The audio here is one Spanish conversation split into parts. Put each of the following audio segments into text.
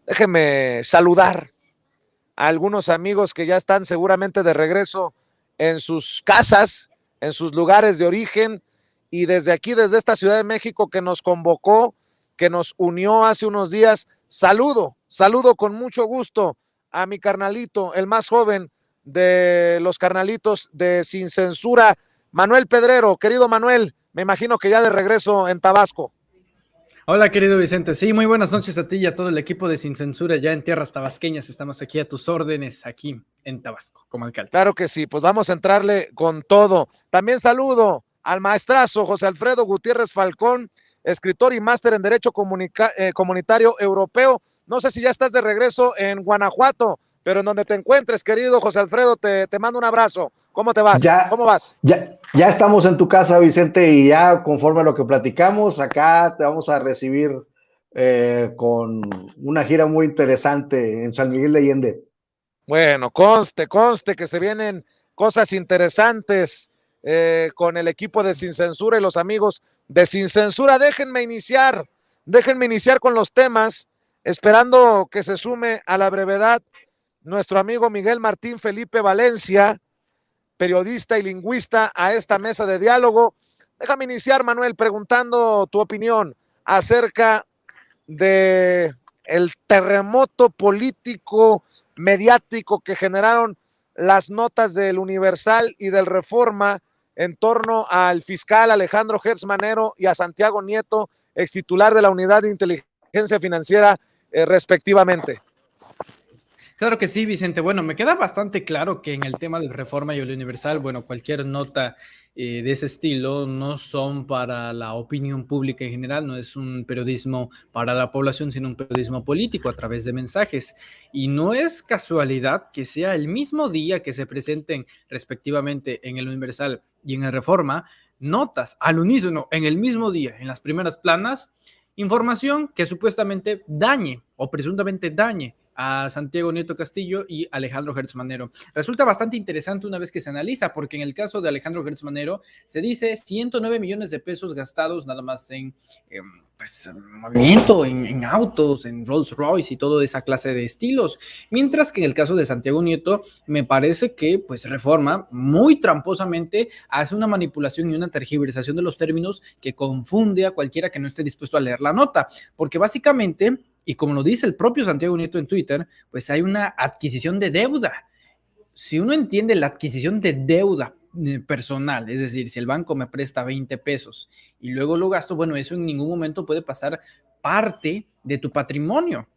déjeme saludar a algunos amigos que ya están seguramente de regreso en sus casas, en sus lugares de origen, y desde aquí, desde esta Ciudad de México que nos convocó, que nos unió hace unos días, saludo con mucho gusto a mi carnalito, el más joven de los carnalitos de Sin Censura, Manuel Pedrero. Querido Manuel, me imagino que ya de regreso en Tabasco. Hola, querido Vicente. Sí, muy buenas noches a ti y a todo el equipo de Sin Censura ya en tierras tabasqueñas. Estamos aquí a tus órdenes, aquí en Tabasco, como alcalde. Claro que sí, pues vamos a entrarle con todo. También saludo al maestrazo José Alfredo Gutiérrez Falcón, escritor y máster en Derecho Comunitario Europeo. No sé si ya estás de regreso en Guanajuato, pero en donde te encuentres, querido José Alfredo, te mando un abrazo. ¿Cómo te vas? ¿Cómo vas? Ya estamos en tu casa, Vicente, y ya conforme a lo que platicamos, acá te vamos a recibir con una gira muy interesante en San Miguel de Allende. Bueno, conste que se vienen cosas interesantes con el equipo de Sin Censura y los amigos de Sin Censura. Déjenme iniciar con los temas, esperando que se sume a la brevedad nuestro amigo Miguel Martín Felipe Valencia, periodista y lingüista, a esta mesa de diálogo. Déjame iniciar, Manuel, preguntando tu opinión acerca de el terremoto político mediático que generaron las notas del Universal y del Reforma en torno al fiscal Alejandro Gertz Manero y a Santiago Nieto, ex titular de la Unidad de Inteligencia Financiera, respectivamente. Claro que sí, Vicente. Bueno, me queda bastante claro que en el tema del Reforma y el Universal, bueno, cualquier nota de ese estilo no son para la opinión pública en general, no es un periodismo para la población, sino un periodismo político a través de mensajes. Y no es casualidad que sea el mismo día que se presenten respectivamente en el Universal y en el Reforma notas al unísono en el mismo día, en las primeras planas, información que supuestamente dañe o presuntamente dañe a Santiago Nieto Castillo y Alejandro Gertz Manero. Resulta bastante interesante una vez que se analiza, porque en el caso de Alejandro Gertz Manero se dice 109 millones de pesos gastados nada más en movimiento, en autos, en Rolls Royce y toda esa clase de estilos. Mientras que en el caso de Santiago Nieto, me parece que pues Reforma muy tramposamente hace una manipulación y una tergiversación de los términos que confunde a cualquiera que no esté dispuesto a leer la nota, porque básicamente, y como lo dice el propio Santiago Nieto en Twitter, pues hay una adquisición de deuda. Si uno entiende la adquisición de deuda personal, es decir, si el banco me presta 20 pesos y luego lo gasto, bueno, eso en ningún momento puede pasar parte de tu patrimonio,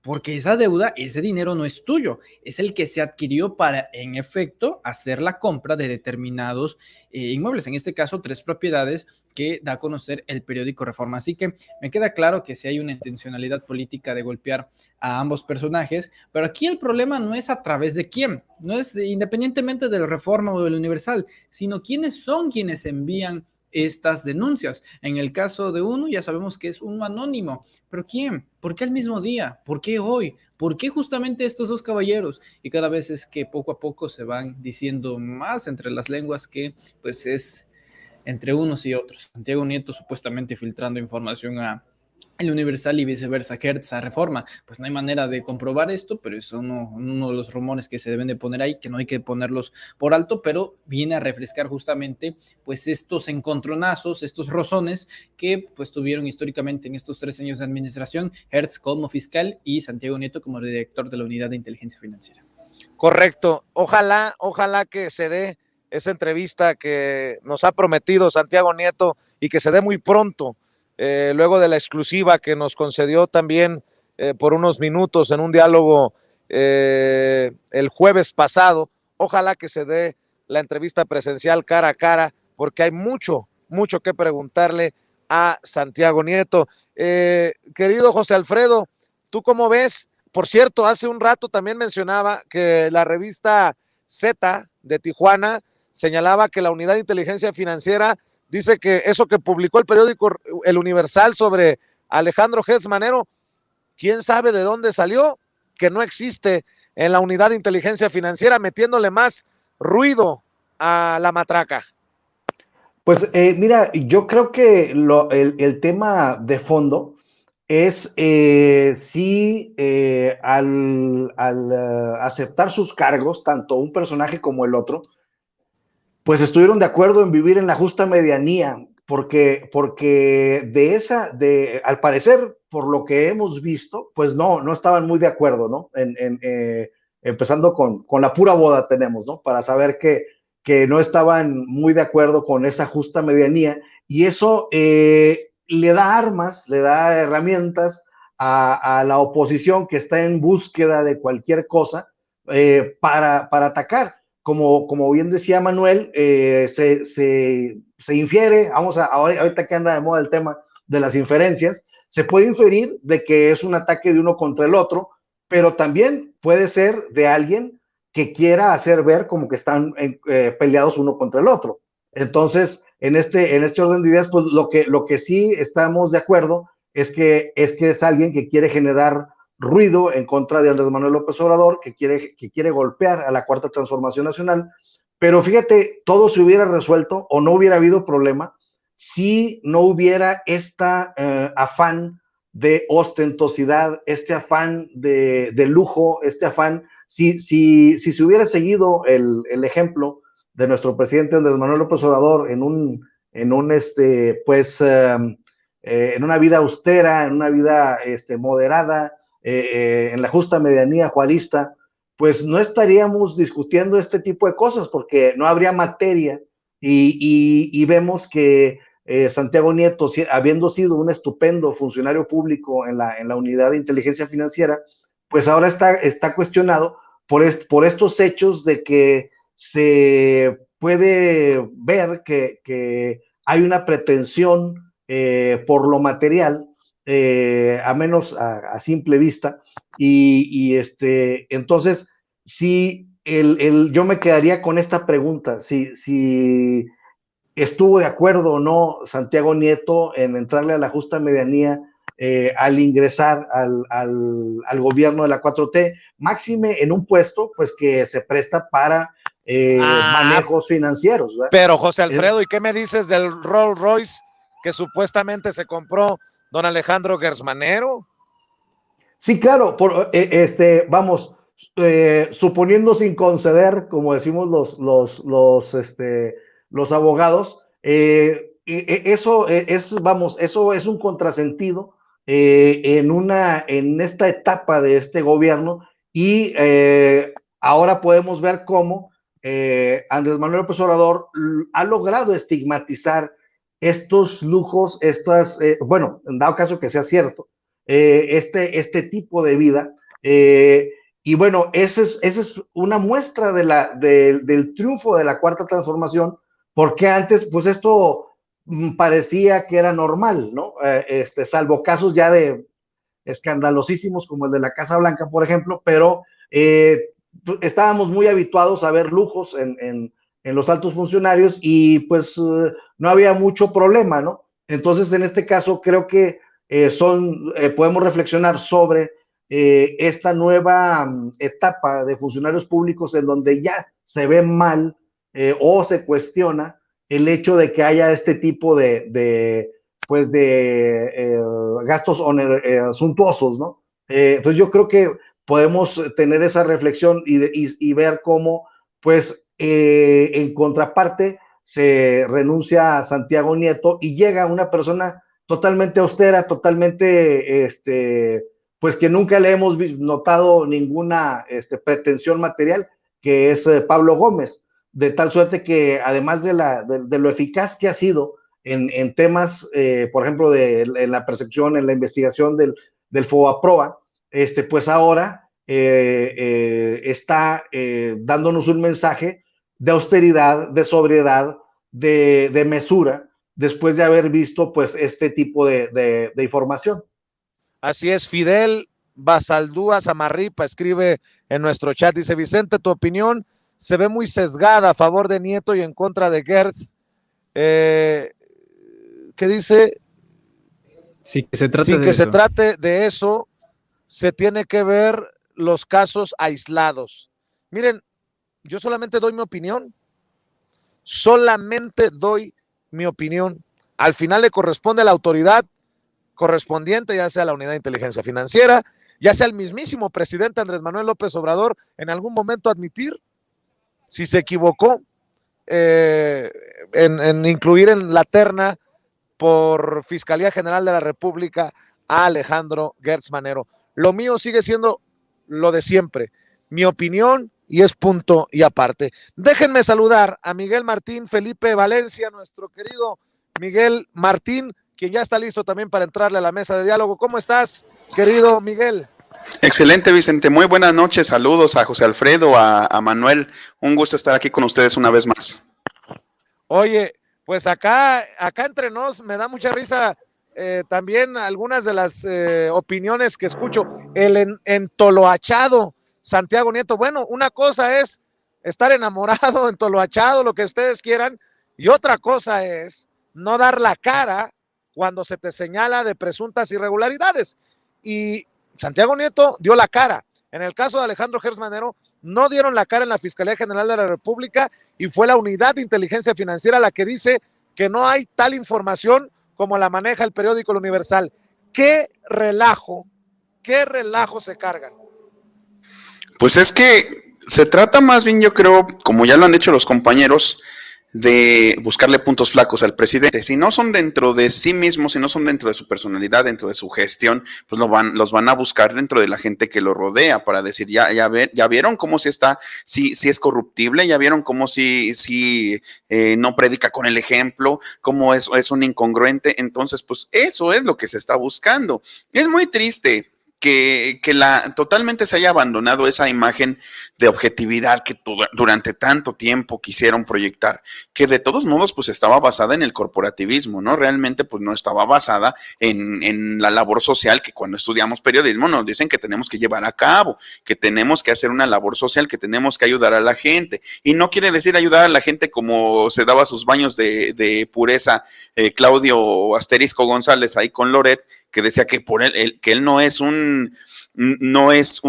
porque esa deuda, ese dinero no es tuyo, es el que se adquirió para, en efecto, hacer la compra de determinados inmuebles, en este caso 3 propiedades que da a conocer el periódico Reforma. Así que me queda claro que sí hay una intencionalidad política de golpear a ambos personajes, pero aquí el problema no es a través de quién, no es independientemente del Reforma o del Universal, sino quiénes son quienes envían estas denuncias. En el caso de uno ya sabemos que es un anónimo, pero ¿quién? ¿Por qué el mismo día? ¿Por qué hoy? ¿Por qué justamente estos 2 caballeros? Y cada vez es que poco a poco se van diciendo más entre las lenguas que pues es entre unos y otros. Santiago Nieto supuestamente filtrando información a el Universal y viceversa, Gertz a Reforma. Pues no hay manera de comprobar esto, pero es uno de los rumores que se deben de poner ahí, que no hay que ponerlos por alto, pero viene a refrescar justamente pues estos encontronazos, estos rozones que pues tuvieron históricamente en estos 3 años de administración, Gertz como fiscal y Santiago Nieto como director de la Unidad de Inteligencia Financiera. Correcto. Ojalá que se dé esa entrevista que nos ha prometido Santiago Nieto y que se dé muy pronto. Luego de la exclusiva que nos concedió también por unos minutos en un diálogo el jueves pasado. Ojalá que se dé la entrevista presencial cara a cara, porque hay mucho que preguntarle a Santiago Nieto. Querido José Alfredo, ¿tú cómo ves? Por cierto, hace un rato también mencionaba que la revista Z de Tijuana señalaba que la Unidad de Inteligencia Financiera dice que eso que publicó el periódico El Universal sobre Alejandro Gertz Manero, quién sabe de dónde salió, que no existe en la Unidad de Inteligencia Financiera, metiéndole más ruido a la matraca. Pues mira, yo creo que el tema de fondo es si al aceptar sus cargos, tanto un personaje como el otro, pues estuvieron de acuerdo en vivir en la justa medianía, porque al parecer, por lo que hemos visto, pues no estaban muy de acuerdo, ¿no? Empezando con la pura boda tenemos, ¿no? Para saber que no estaban muy de acuerdo con esa justa medianía, y eso le da armas, le da herramientas a la oposición que está en búsqueda de cualquier cosa para atacar. Como bien decía Manuel, se infiere, ahorita que anda de moda el tema de las inferencias, se puede inferir de que es un ataque de uno contra el otro, pero también puede ser de alguien que quiera hacer ver como que están peleados uno contra el otro. Entonces, en este orden de ideas, pues lo que sí estamos de acuerdo es que es alguien que quiere generar ruido en contra de Andrés Manuel López Obrador, que quiere golpear a la Cuarta Transformación Nacional, pero fíjate, todo se hubiera resuelto o no hubiera habido problema si no hubiera afán de ostentosidad, este afán de lujo, este afán, si se hubiera seguido el ejemplo de nuestro presidente Andrés Manuel López Obrador en una vida austera, en una vida moderada, en la justa medianía juarista, pues no estaríamos discutiendo este tipo de cosas porque no habría materia y vemos que Santiago Nieto, habiendo sido un estupendo funcionario público en la unidad de inteligencia financiera, pues ahora está cuestionado por estos hechos de que se puede ver que hay una pretensión por lo material, a menos a simple vista, entonces, yo me quedaría con esta pregunta, si estuvo de acuerdo o no Santiago Nieto en entrarle a la justa medianía al ingresar al gobierno de la 4T, máxime en un puesto pues que se presta para manejos financieros, ¿verdad? Pero José Alfredo, ¿y qué me dices del Rolls Royce que supuestamente se compró don Alejandro Gersmanero? Sí, claro, vamos, suponiendo sin conceder, como decimos los abogados, eso eso es un contrasentido en esta etapa de este gobierno y ahora podemos ver cómo Andrés Manuel López Obrador ha logrado estigmatizar estos lujos, bueno, en dado caso que sea cierto, este tipo de vida. Y bueno, esa es una muestra del triunfo de la Cuarta Transformación, porque antes, pues esto parecía que era normal, ¿no? Salvo casos ya de escandalosísimos como el de la Casa Blanca, por ejemplo, pero estábamos muy habituados a ver lujos en los altos funcionarios y pues no había mucho problema, ¿no? Entonces, en este caso, creo que podemos reflexionar sobre esta nueva etapa de funcionarios públicos en donde ya se ve mal o se cuestiona el hecho de que haya este tipo de gastos suntuosos, ¿no? Entonces yo creo que podemos tener esa reflexión y ver cómo, pues, en contraparte se renuncia a Santiago Nieto y llega una persona totalmente austera, totalmente, pues que nunca le hemos notado ninguna pretensión material, que es Pablo Gómez, de tal suerte que además de lo eficaz que ha sido en temas, por ejemplo, en la percepción, en la investigación del FOBAPROA, pues ahora está dándonos un mensaje de austeridad, de sobriedad, de mesura, después de haber visto pues este tipo de información. Así es, Fidel Basaldúa Zamarripa escribe en nuestro chat, dice: Vicente, tu opinión se ve muy sesgada a favor de Nieto y en contra de Gertz. ¿Qué dice? Sí, que se trate Sin de que eso. se trate de eso, se tiene que ver los casos aislados. Miren, yo solamente doy mi opinión. Solamente doy mi opinión. Al final le corresponde a la autoridad correspondiente, ya sea la unidad de inteligencia financiera, ya sea el mismísimo presidente Andrés Manuel López Obrador, en algún momento admitir si se equivocó en incluir en la terna por Fiscalía General de la República a Alejandro Gertz Manero. Lo mío sigue siendo lo de siempre, mi opinión, y es punto y aparte. Déjenme saludar a Miguel Martín Felipe Valencia, nuestro querido Miguel Martín, quien ya está listo también para entrarle a la mesa de diálogo. ¿Cómo estás, querido Miguel? Excelente, Vicente. Muy buenas noches. Saludos a José Alfredo, a Manuel. Un gusto estar aquí con ustedes una vez más. Oye, pues acá entre nos me da mucha risa también algunas de las opiniones que escucho. El entoloachado Santiago Nieto. Bueno, una cosa es estar enamorado, entoloachado, lo que ustedes quieran, y otra cosa es no dar la cara cuando se te señala de presuntas irregularidades. Y Santiago Nieto dio la cara. En el caso de Alejandro Gertz Manero, no dieron la cara en la Fiscalía General de la República y fue la unidad de inteligencia financiera la que dice que no hay tal información como la maneja el periódico El Universal. ¿Qué relajo se cargan? Pues es que se trata más bien, yo creo, como ya lo han hecho los compañeros, de buscarle puntos flacos al presidente. Si no son dentro de sí mismos, si no son dentro de su personalidad, dentro de su gestión, pues los van a buscar dentro de la gente que lo rodea para decir, ya vieron cómo si está, si es corruptible, ya vieron cómo si no predica con el ejemplo, cómo es un incongruente. Entonces, pues eso es lo que se está buscando. Es muy triste que totalmente se haya abandonado esa imagen de objetividad que durante tanto tiempo quisieron proyectar, que de todos modos pues estaba basada en el corporativismo, ¿no? Realmente pues no estaba basada en la labor social que cuando estudiamos periodismo nos dicen que tenemos que llevar a cabo, que tenemos que hacer una labor social, que tenemos que ayudar a la gente, y no quiere decir ayudar a la gente como se daba sus baños de pureza Claudio Asterisco González ahí con Loret, que decía que por que él no es un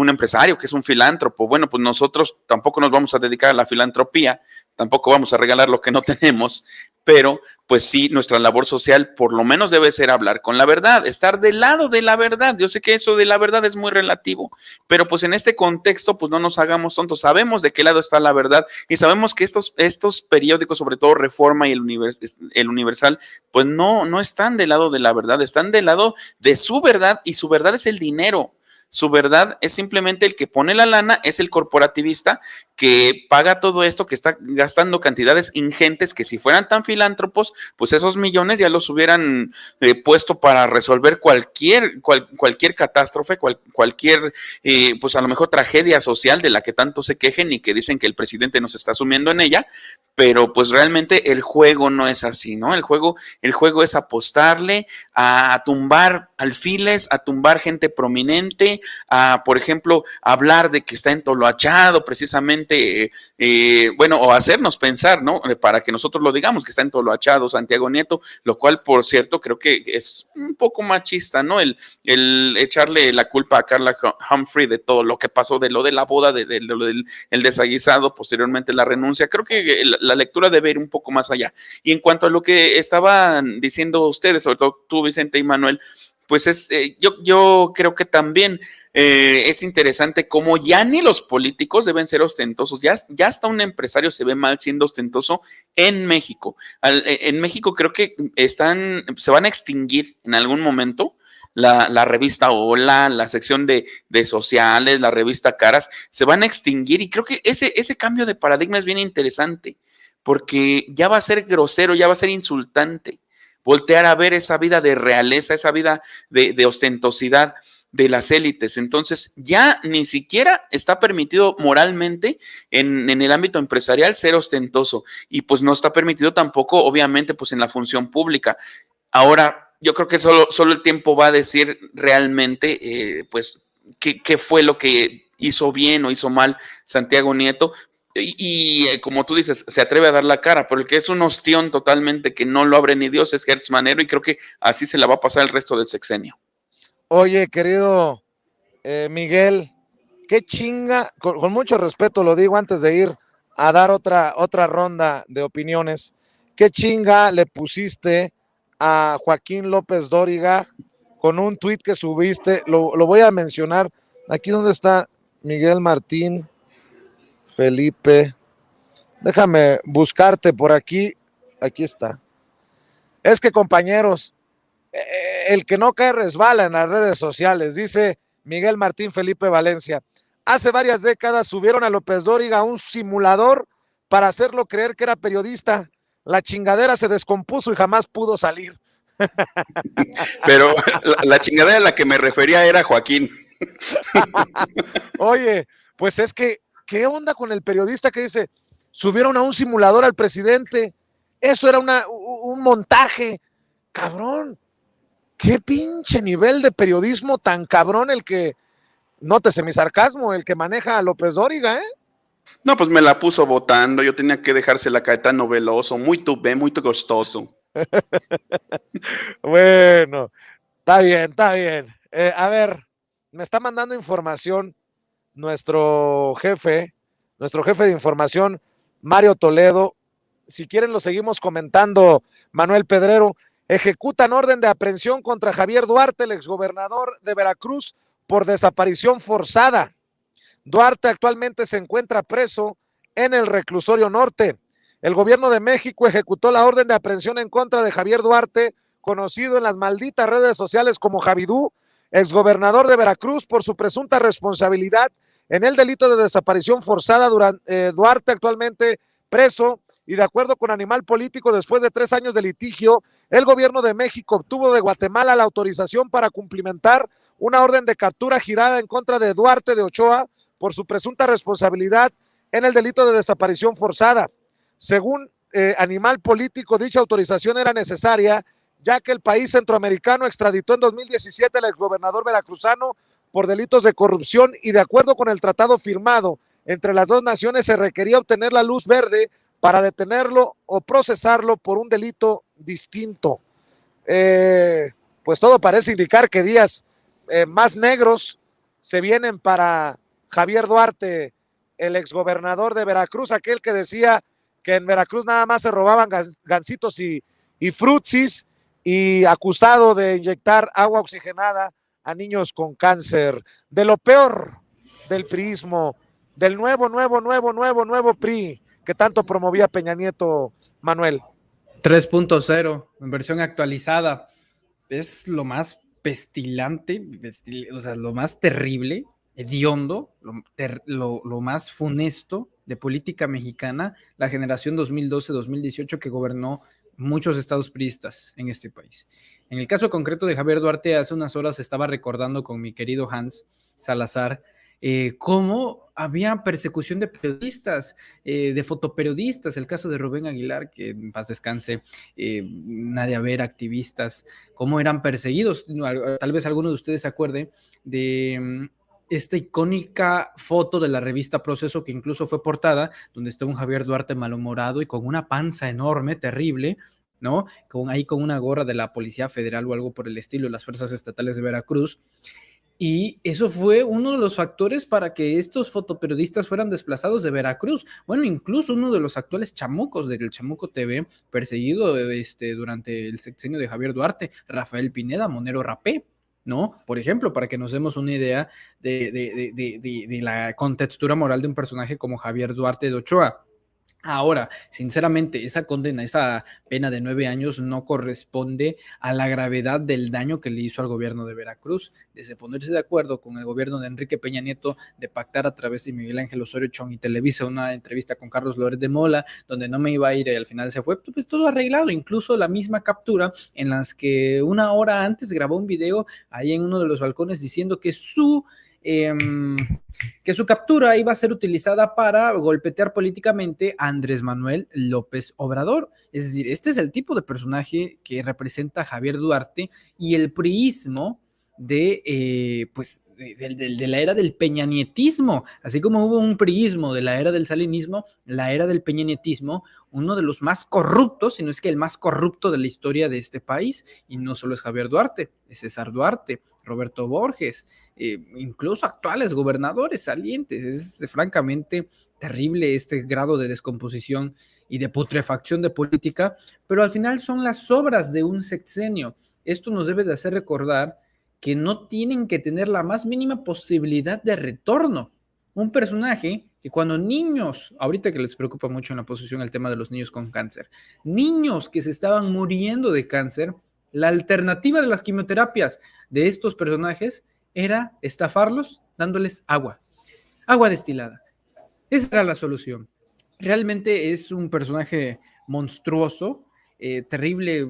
empresario, que es un filántropo. Bueno, pues nosotros tampoco nos vamos a dedicar a la filantropía, tampoco vamos a regalar lo que no tenemos, pero pues sí, nuestra labor social por lo menos debe ser hablar con la verdad, estar del lado de la verdad. Yo sé que eso de la verdad es muy relativo, pero pues en este contexto pues no nos hagamos tontos, sabemos de qué lado está la verdad y sabemos que estos periódicos, sobre todo Reforma y el Universal, pues no están del lado de la verdad, están del lado de su verdad, y su verdad es el dinero. Su verdad es simplemente el que pone la lana, es el corporativista que paga todo esto, que está gastando cantidades ingentes, que si fueran tan filántropos, pues esos millones ya los hubieran puesto para resolver cualquier catástrofe, cualquier, pues a lo mejor tragedia social de la que tanto se quejen y que dicen que el presidente nos está sumiendo en ella. Pero pues realmente el juego no es así, ¿no? El juego es apostarle a tumbar alfiles, a tumbar gente prominente, a, por ejemplo, hablar de que está entoloachado precisamente, bueno, o hacernos pensar, ¿no? Para que nosotros lo digamos, que está entoloachado Santiago Nieto, lo cual, por cierto, creo que es un poco machista, ¿no? El echarle la culpa a Carla Humphrey de todo lo que pasó, de lo de la boda, de lo del desaguisado, posteriormente la renuncia. Creo que la lectura debe ir un poco más allá. Y en cuanto a lo que estaban diciendo ustedes, sobre todo tú, Vicente y Manuel, pues yo creo que también es interesante cómo ya ni los políticos deben ser ostentosos, ya hasta un empresario se ve mal siendo ostentoso en México. En México creo que se van a extinguir en algún momento la revista Hola, la sección de sociales, la revista Caras, se van a extinguir, y creo que ese cambio de paradigma es bien interesante, porque ya va a ser grosero, ya va a ser insultante voltear a ver esa vida de realeza, esa vida de ostentosidad de las élites. Entonces ya ni siquiera está permitido moralmente en el ámbito empresarial ser ostentoso, y pues no está permitido tampoco obviamente pues en la función pública. Ahora yo creo que solo el tiempo va a decir realmente pues qué fue lo que hizo bien o hizo mal Santiago Nieto. Y como tú dices, se atreve a dar la cara, pero el que es un ostión totalmente, que no lo abre ni Dios, es Gertz Manero, y creo que así se la va a pasar el resto del sexenio. Oye, querido Miguel, qué chinga, con mucho respeto lo digo antes de ir a dar otra ronda de opiniones, qué chinga le pusiste a Joaquín López Dóriga con un tuit que subiste, lo voy a mencionar. Aquí donde está Miguel Martín Felipe. Déjame buscarte por aquí. Aquí está. Es que, compañeros, el que no cae resbala en las redes sociales, dice Miguel Martín Felipe Valencia. Hace varias décadas subieron a López Dóriga a un simulador para hacerlo creer que era periodista. La chingadera se descompuso y jamás pudo salir. Pero la chingadera a la que me refería era Joaquín. Oye, pues es que, ¿qué onda con el periodista que dice, subieron a un simulador al presidente? Eso era un montaje. Cabrón, qué pinche nivel de periodismo tan cabrón el que, nótese mi sarcasmo, el que maneja a López Dóriga, ¿eh? No, pues me la puso votando, yo tenía que dejársela a Caetano Veloso, muy costoso. Bueno, está bien, está bien. A ver, me está mandando información nuestro jefe de información, Mario Toledo. Si quieren lo seguimos comentando, Manuel Pedrero. Ejecutan orden de aprehensión contra Javier Duarte, el exgobernador de Veracruz, por desaparición forzada. Duarte actualmente se encuentra preso en el reclusorio norte. El gobierno de México ejecutó la orden de aprehensión en contra de Javier Duarte, conocido en las malditas redes sociales como Javidú, exgobernador de Veracruz, por su presunta responsabilidad en el delito de desaparición forzada. Duarte actualmente preso y de acuerdo con Animal Político, después de 3 años de litigio, el gobierno de México obtuvo de Guatemala la autorización para cumplimentar una orden de captura girada en contra de Duarte de Ochoa por su presunta responsabilidad en el delito de desaparición forzada. Según Animal Político, dicha autorización era necesaria, ya que el país centroamericano extraditó en 2017 al exgobernador veracruzano por delitos de corrupción y de acuerdo con el tratado firmado entre las dos naciones se requería obtener la luz verde para detenerlo o procesarlo por un delito distinto. Pues todo parece indicar que días más negros se vienen para Javier Duarte, el exgobernador de Veracruz, aquel que decía que en Veracruz nada más se robaban gansitos y frutsis, y acusado de inyectar agua oxigenada a niños con cáncer. De lo peor del priismo, del nuevo PRI que tanto promovía Peña Nieto, Manuel. 3.0, en versión actualizada. Es lo más pestilante, o sea, lo más terrible, hediondo, lo más funesto de política mexicana, la generación 2012-2018 que gobernó muchos estados priistas en este país. En el caso concreto de Javier Duarte, hace unas horas estaba recordando con mi querido Hans Salazar cómo había persecución de periodistas, de fotoperiodistas, el caso de Rubén Aguilar, que en paz descanse, Nadia Vera, activistas, cómo eran perseguidos. Tal vez alguno de ustedes se acuerde de esta icónica foto de la revista Proceso, que incluso fue portada, donde está un Javier Duarte malhumorado y con una panza enorme, terrible, ¿no? Ahí con una gorra de la Policía Federal o algo por el estilo, las Fuerzas Estatales de Veracruz. Y eso fue uno de los factores para que estos fotoperiodistas fueran desplazados de Veracruz. Bueno, incluso uno de los actuales chamucos del Chamuco TV, perseguido durante el sexenio de Javier Duarte, Rafael Pineda, Monero Rapé, ¿no? Por ejemplo, para que nos demos una idea de la contextura moral de un personaje como Javier Duarte de Ochoa. Ahora, sinceramente, esa condena, esa pena de 9 años no corresponde a la gravedad del daño que le hizo al gobierno de Veracruz, desde ponerse de acuerdo con el gobierno de Enrique Peña Nieto, de pactar a través de Miguel Ángel Osorio Chong y Televisa una entrevista con Carlos Loret de Mola, donde no me iba a ir y al final se fue, pues todo arreglado, incluso la misma captura en las que una hora antes grabó un video ahí en uno de los balcones diciendo que su captura iba a ser utilizada para golpetear políticamente a Andrés Manuel López Obrador. Es decir, este es el tipo de personaje que representa Javier Duarte y el priismo de la era del peñanietismo, así como hubo un priismo de la era del salinismo, la era del peñanietismo, uno de los más corruptos, si no es que el más corrupto de la historia de este país, y no solo es Javier Duarte, es César Duarte, Roberto Borges, incluso actuales gobernadores salientes. Es francamente terrible este grado de descomposición y de putrefacción de política, pero al final son las obras de un sexenio. Esto nos debe de hacer recordar que no tienen que tener la más mínima posibilidad de retorno. Un personaje que cuando niños, ahorita que les preocupa mucho en la oposición el tema de los niños con cáncer, niños que se estaban muriendo de cáncer, la alternativa de las quimioterapias de estos personajes era estafarlos dándoles agua destilada. Esa era la solución. Realmente es un personaje monstruoso, terrible.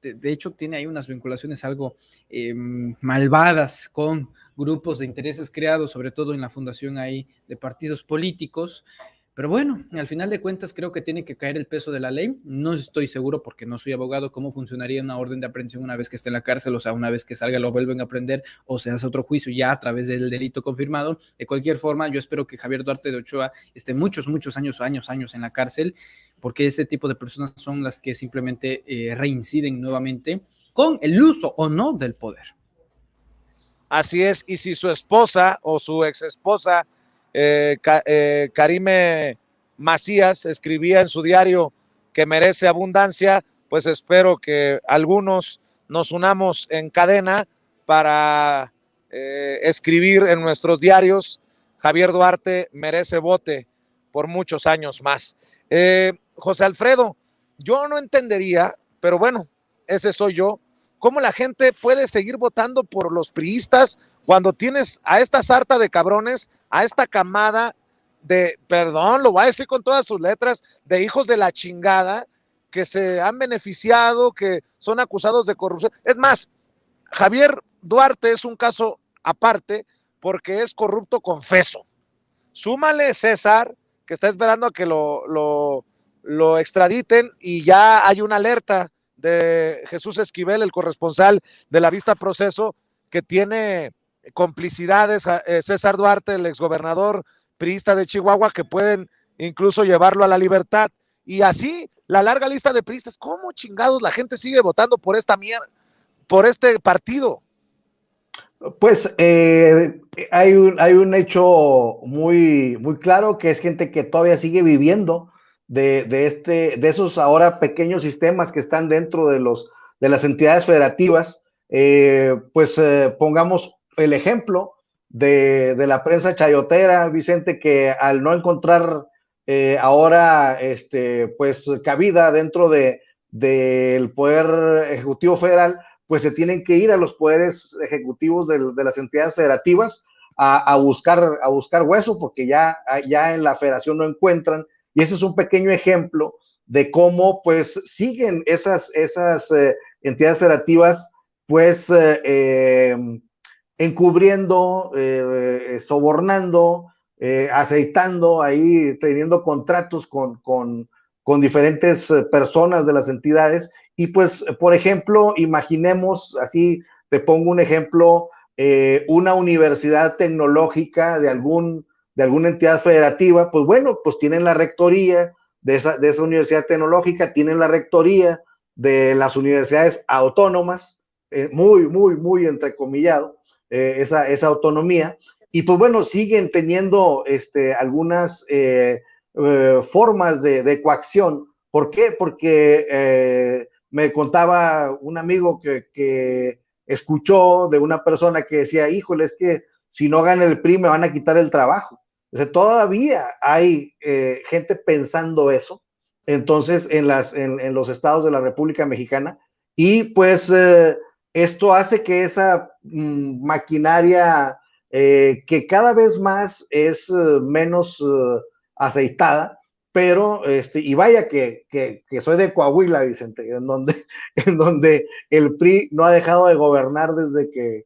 De hecho, tiene ahí unas vinculaciones algo malvadas con grupos de intereses creados, sobre todo en la fundación ahí de partidos políticos. Pero bueno, al final de cuentas creo que tiene que caer el peso de la ley. No estoy seguro, porque no soy abogado, cómo funcionaría una orden de aprehensión una vez que esté en la cárcel, o sea, una vez que salga lo vuelven a prender o se hace otro juicio ya a través del delito confirmado. De cualquier forma, yo espero que Javier Duarte de Ochoa esté muchos años en la cárcel, porque ese tipo de personas son las que simplemente reinciden nuevamente con el uso o no del poder. Así es, y si su esposa o su ex esposa Karime Macías escribía en su diario que merece abundancia, pues espero que algunos nos unamos en cadena para escribir en nuestros diarios: Javier Duarte merece bote por muchos años más. José Alfredo, yo no entendería, pero bueno, ese soy yo, cómo la gente puede seguir votando por los priistas cuando tienes a esta sarta de cabrones, a esta camada de, perdón, lo voy a decir con todas sus letras, de hijos de la chingada, que se han beneficiado, que son acusados de corrupción. Es más, Javier Duarte es un caso aparte porque es corrupto confeso. Súmale César, que está esperando a que lo extraditen, y ya hay una alerta de Jesús Esquivel, el corresponsal de La Vista Proceso, que tiene complicidades, César Duarte, el exgobernador priista de Chihuahua, que pueden incluso llevarlo a la libertad. Y así la larga lista de priistas. ¿Cómo chingados la gente sigue votando por esta mierda, por este partido? Pues hay un hecho muy claro, que es gente que todavía sigue viviendo de esos ahora pequeños sistemas que están dentro de las entidades federativas. Pongamos el ejemplo de la prensa chayotera, Vicente, que al no encontrar ahora cabida dentro del Poder Ejecutivo Federal, pues se tienen que ir a los poderes ejecutivos de las entidades federativas a buscar hueso, porque ya en la federación no encuentran. Y ese es un pequeño ejemplo de cómo pues siguen esas entidades federativas pues encubriendo, sobornando, aceitando ahí, teniendo contratos con diferentes personas de las entidades. Y pues, por ejemplo, imaginemos, así te pongo un ejemplo, una universidad tecnológica de alguna entidad federativa. Pues bueno, pues tienen la rectoría de esa universidad tecnológica, tienen la rectoría de las universidades autónomas, muy entrecomillado, esa autonomía. Y pues bueno, siguen teniendo algunas formas de coacción. ¿Por qué? Porque me contaba un amigo que escuchó de una persona que decía: híjole, es que si no gana el PRI me van a quitar el trabajo. O sea, todavía hay gente pensando eso, entonces, en los estados de la República Mexicana. Y pues esto hace que esa maquinaria que cada vez más es menos aceitada, pero y vaya que soy de Coahuila, Vicente, en donde el PRI no ha dejado de gobernar desde que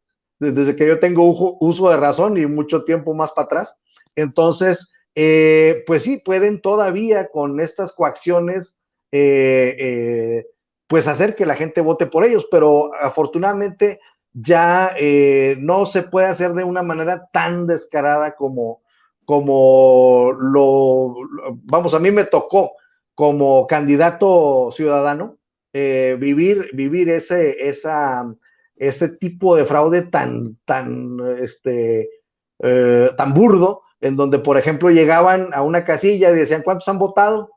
yo tengo uso de razón, y mucho tiempo más para atrás. Entonces, pues sí, pueden todavía con estas coacciones pues hacer que la gente vote por ellos, pero afortunadamente ya no se puede hacer de una manera tan descarada como vamos, a mí me tocó como candidato ciudadano vivir ese tipo de fraude tan burdo, en donde, por ejemplo, llegaban a una casilla y decían: ¿cuántos han votado?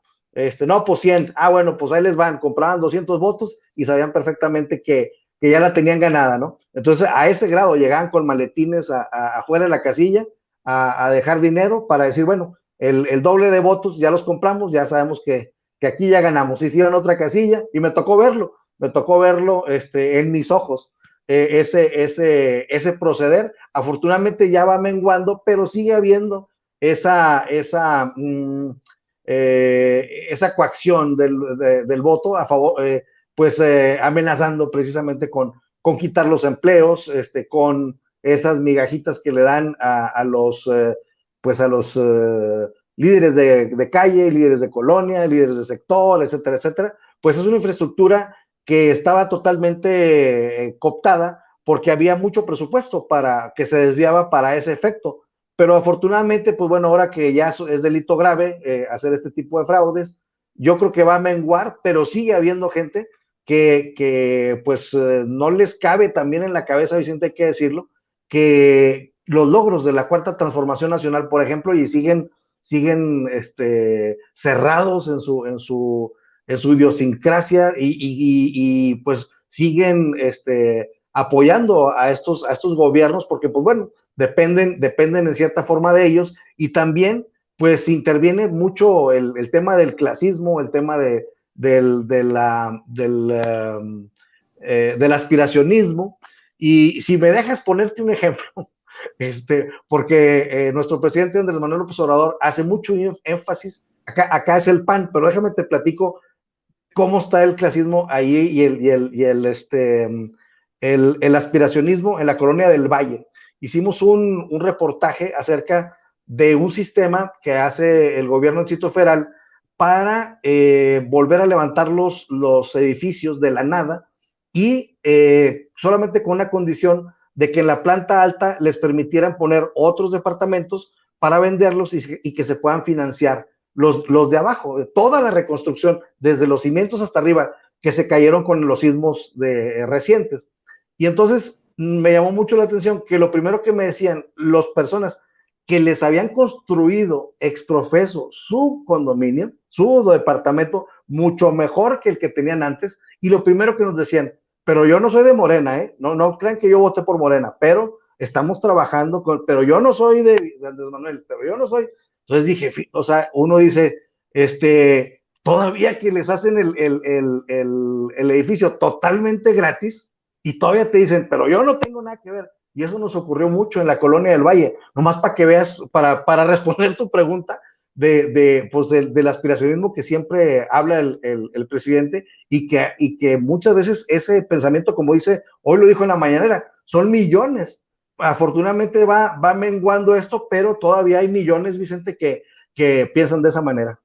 No, pues 100. Bueno, pues ahí les van. Compraban 200 votos y sabían perfectamente que que ya la tenían ganada, ¿no? Entonces, a ese grado llegaban con maletines afuera de la casilla a dejar dinero para decir, bueno, el doble de votos ya los compramos, ya sabemos que aquí ya ganamos. Hicieron otra casilla y me tocó verlo en mis ojos, ese proceder. Afortunadamente ya va menguando, pero sigue habiendo esa coacción del voto a favor, amenazando precisamente con quitar los empleos, con esas migajitas que le dan a los líderes de calle, líderes de colonia, líderes de sector, etcétera, etcétera. Pues es una infraestructura que estaba totalmente cooptada porque había mucho presupuesto que se desviaba para ese efecto. Pero afortunadamente, pues bueno, ahora que ya es delito grave hacer este tipo de fraudes, yo creo que va a menguar, pero sigue habiendo gente que no les cabe también en la cabeza, Vicente, hay que decirlo, que los logros de la Cuarta Transformación Nacional, por ejemplo, y siguen cerrados en su idiosincrasia y pues siguen apoyando a estos gobiernos porque pues bueno, dependen en cierta forma de ellos, y también pues interviene mucho el tema del clasismo, el tema del aspiracionismo. Y si me dejas ponerte un ejemplo, porque nuestro presidente Andrés Manuel López Obrador hace mucho énfasis, acá es el PAN, pero déjame te platico cómo está el clasismo ahí y el aspiracionismo en la colonia del Valle. Hicimos un reportaje acerca de un sistema que hace el gobierno del Distrito Federal para volver a levantar los edificios de la nada, y solamente con una condición de que en la planta alta les permitieran poner otros departamentos para venderlos y que se puedan financiar los de abajo, de toda la reconstrucción, desde los cimientos hasta arriba, que se cayeron con los sismos recientes. Y entonces me llamó mucho la atención que lo primero que me decían las personas que les habían construido exprofeso su condominio, su departamento, mucho mejor que el que tenían antes, y lo primero que nos decían, pero yo no soy de Morena, no crean que yo voté por Morena, pero estamos trabajando pero yo no soy de Andrés Manuel, pero yo no soy. Entonces dije, o sea, uno dice, todavía que les hacen el edificio totalmente gratis, y todavía te dicen, pero yo no tengo nada que ver. Y eso nos ocurrió mucho en la Colonia del Valle, nomás para que veas, para responder tu pregunta del aspiracionismo que siempre habla el presidente, y que muchas veces ese pensamiento, como dice, hoy lo dijo en la mañanera, son millones. Afortunadamente va menguando esto, pero todavía hay millones, Vicente, que piensan de esa manera.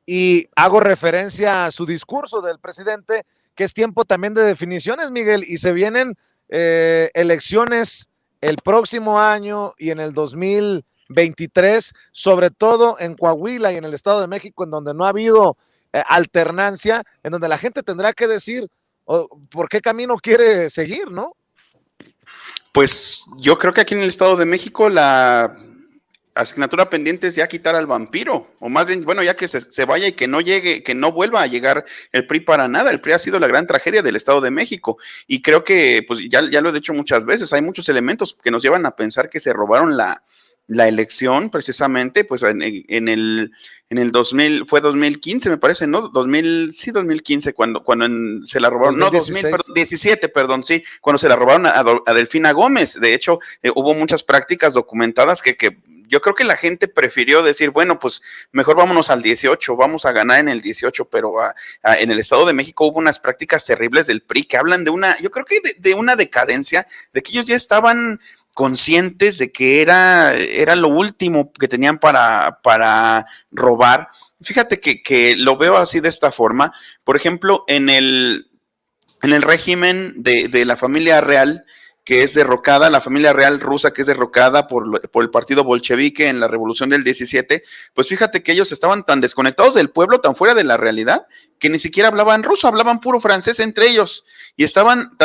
Y hago referencia a su discurso del presidente, que es tiempo también de definiciones, Miguel, y se vienen elecciones el próximo año y en el 2023, sobre todo en Coahuila y en el Estado de México, en donde no ha habido alternancia, en donde la gente tendrá que decir por qué camino quiere seguir, ¿no? Pues yo creo que aquí en el Estado de México la asignatura pendiente es ya quitar al vampiro, o más bien, bueno, ya que se vaya y que no llegue, que no vuelva a llegar el PRI para nada. El PRI ha sido la gran tragedia del Estado de México, y creo que, pues ya lo he dicho muchas veces, hay muchos elementos que nos llevan a pensar que se robaron la elección, precisamente, pues en el 2000, fue 2015, me parece, ¿no? 2015, cuando se la robaron, 2017, sí, cuando se la robaron a Delfina Gómez. De hecho, hubo muchas prácticas documentadas que yo creo que la gente prefirió decir, bueno, pues mejor vámonos al 18, vamos a ganar en el 18, pero en el Estado de México hubo unas prácticas terribles del PRI que hablan yo creo que de una decadencia, de que ellos ya estaban conscientes de que era lo último que tenían para robar. Fíjate que lo veo así, de esta forma. Por ejemplo, en el régimen de la familia real, que es derrocada, la familia real rusa que es derrocada por el partido bolchevique en la revolución del 17, pues fíjate que ellos estaban tan desconectados del pueblo, tan fuera de la realidad, que ni siquiera hablaban ruso, hablaban puro francés entre ellos, y estaban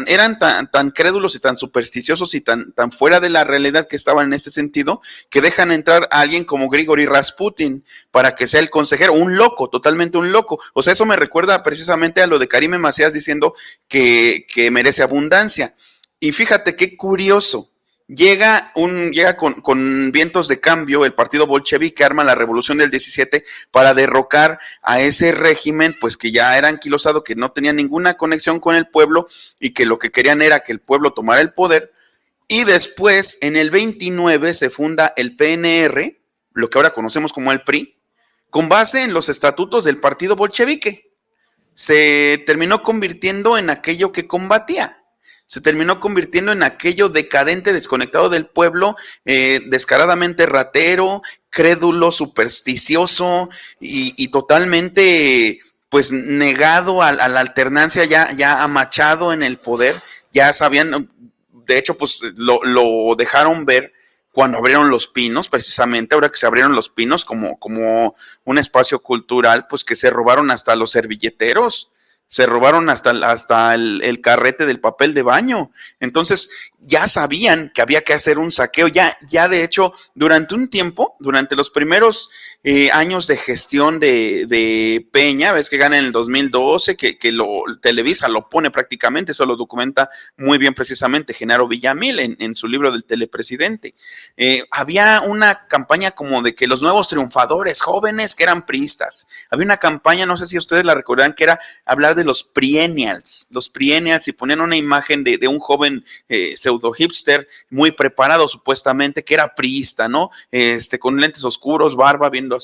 eran tan crédulos y tan supersticiosos y tan fuera de la realidad que estaban en este sentido, que dejan entrar a alguien como Grigori Rasputin para que sea el consejero, un loco, totalmente un loco. O sea, eso me recuerda precisamente a lo de Karime Macías diciendo que merece abundancia. Y fíjate qué curioso, llega con vientos de cambio el partido bolchevique, arma la revolución del 17 para derrocar a ese régimen, pues que ya era anquilosado, que no tenía ninguna conexión con el pueblo y que lo que querían era que el pueblo tomara el poder. Y después, en el 29, se funda el PNR, lo que ahora conocemos como el PRI, con base en los estatutos del partido bolchevique. Se terminó convirtiendo en aquello que combatía. Se terminó convirtiendo en aquello decadente, desconectado del pueblo, descaradamente ratero, crédulo, supersticioso y totalmente pues negado a la alternancia, ya amachado en el poder. Ya sabían, de hecho pues lo dejaron ver cuando abrieron Los Pinos, precisamente, ahora que se abrieron Los Pinos como un espacio cultural, pues que se robaron hasta los servilleteros, se robaron hasta el carrete del papel de baño. Entonces ya sabían que había que hacer un saqueo, ya de hecho durante un tiempo, durante los primeros años de gestión de Peña, ves que gana en el 2012, que Televisa lo pone prácticamente, eso lo documenta muy bien precisamente Genaro Villamil en su libro del Telepresidente. Había una campaña como de que los nuevos triunfadores jóvenes que eran priistas, había una campaña, no sé si ustedes la recuerdan, que era hablar de los Priennials, y ponían una imagen de un joven pseudo hipster, muy preparado supuestamente, que era priista, ¿no? Con lentes oscuros, barba, viendo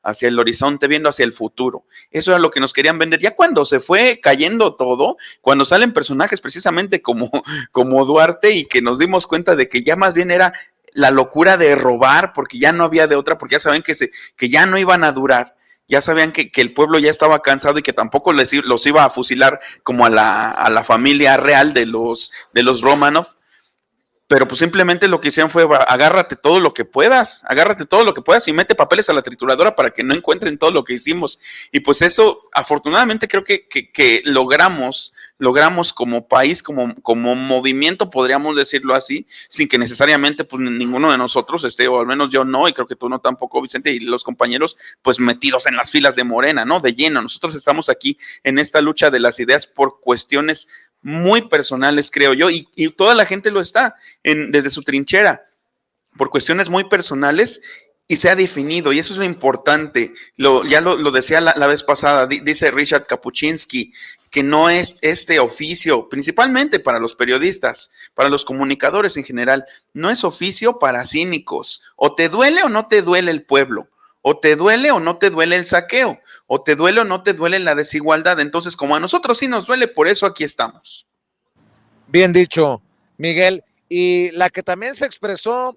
hacia el horizonte, viendo hacia el futuro. Eso era lo que nos querían vender. Ya cuando se fue cayendo todo, cuando salen personajes precisamente como Duarte, y que nos dimos cuenta de que ya más bien era la locura de robar, porque ya no había de otra, porque ya saben que ya no iban a durar. Ya sabían que el pueblo ya estaba cansado y que tampoco los iba a fusilar como a la familia real de los Romanov. Pero pues simplemente lo que hicieron fue agárrate todo lo que puedas y mete papeles a la trituradora para que no encuentren todo lo que hicimos. Y pues eso, afortunadamente creo que logramos como país, como movimiento, podríamos decirlo así, sin que necesariamente pues ninguno de nosotros o al menos yo no, y creo que tú no tampoco, Vicente, y los compañeros, pues metidos en las filas de Morena, ¿no? De lleno. Nosotros estamos aquí en esta lucha de las ideas por cuestiones muy personales, creo yo, y toda la gente lo está desde su trinchera, por cuestiones muy personales, y se ha definido, y eso es lo importante. Ya lo decía la vez pasada, dice Richard Kapuczynski, que no es este oficio, principalmente para los periodistas, para los comunicadores en general, no es oficio para cínicos. O te duele o no te duele el pueblo, o te duele o no te duele el saqueo, o te duele o no te duele la desigualdad. Entonces, como a nosotros sí nos duele, por eso aquí estamos. Bien dicho, Miguel. Y la que también se expresó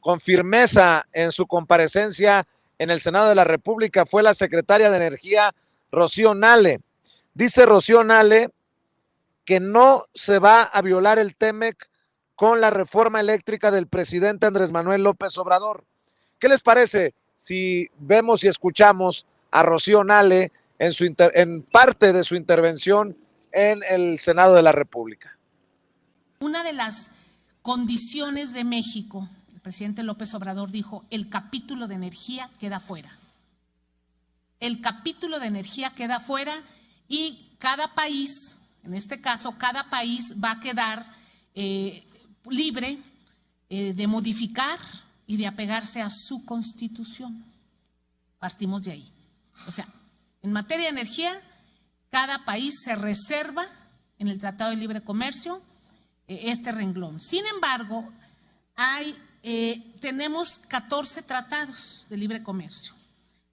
con firmeza en su comparecencia en el Senado de la República fue la secretaria de Energía, Rocío Nale. Dice Rocío Nale que no se va a violar el TEMEC con la reforma eléctrica del presidente Andrés Manuel López Obrador. ¿Qué les parece si vemos y escuchamos a Rocío Nale en parte de su intervención en el Senado de la República? Una de las condiciones de México, el presidente López Obrador dijo, el capítulo de energía queda fuera. El capítulo de energía queda fuera y cada país, en este caso, cada país va a quedar libre de modificar y de apegarse a su constitución. Partimos de ahí. O sea, en materia de energía, cada país se reserva en el Tratado de Libre Comercio este renglón. Sin embargo, tenemos 14 tratados de libre comercio.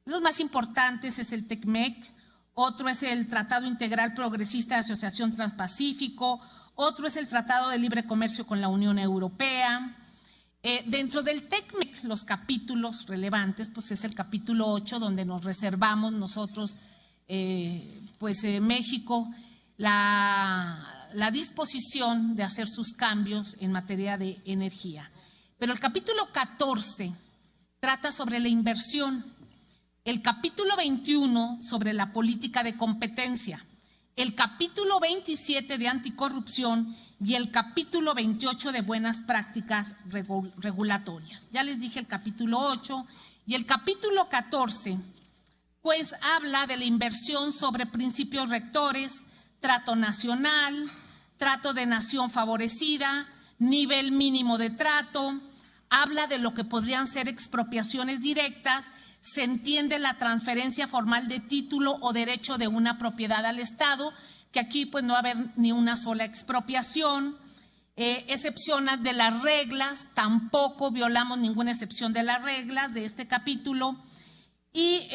Los más importantes es el TECMEC, otro es el Tratado Integral Progresista de Asociación Transpacífico, otro es el Tratado de Libre Comercio con la Unión Europea. Dentro del TECMEC, los capítulos relevantes, pues es el capítulo 8, donde nos reservamos nosotros, México, la disposición de hacer sus cambios en materia de energía. Pero el capítulo 14 trata sobre la inversión, el capítulo 21 sobre la política de competencia, el capítulo 27 de anticorrupción y el capítulo 28 de buenas prácticas regulatorias. Ya les dije el capítulo 8 y el capítulo 14, pues habla de la inversión sobre principios rectores, trato nacional, trato de nación favorecida, nivel mínimo de trato, habla de lo que podrían ser expropiaciones directas, se entiende la transferencia formal de título o derecho de una propiedad al Estado, que aquí pues no va a haber ni una sola expropiación, excepciones de las reglas, tampoco violamos ninguna excepción de las reglas de este capítulo, y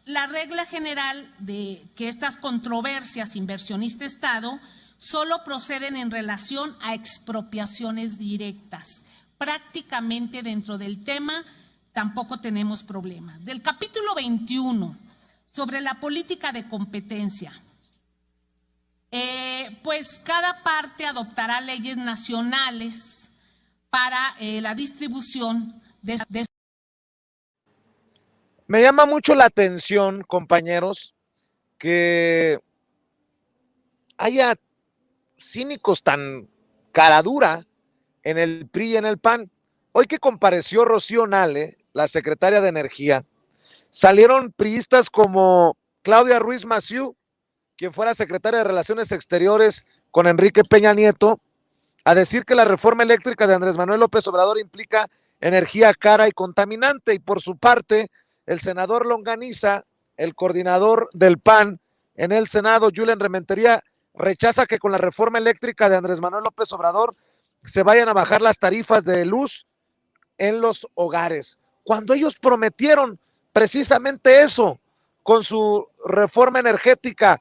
la regla general de que estas controversias inversionista-Estado solo proceden en relación a expropiaciones directas. Prácticamente dentro del tema tampoco tenemos problemas. Del capítulo 21, sobre la política de competencia, pues cada parte adoptará leyes nacionales para la distribución de. Me llama mucho la atención, compañeros, que haya cínicos tan cara dura en el PRI y en el PAN. Hoy que compareció Rocío Nale, la secretaria de Energía, salieron priistas como Claudia Ruiz Massieu, quien fuera secretaria de Relaciones Exteriores con Enrique Peña Nieto, a decir que la reforma eléctrica de Andrés Manuel López Obrador implica energía cara y contaminante. Y por su parte, el senador Longaniza, el coordinador del PAN en el Senado, Julen Rementería, rechaza que con la reforma eléctrica de Andrés Manuel López Obrador se vayan a bajar las tarifas de luz en los hogares, cuando ellos prometieron precisamente eso con su reforma energética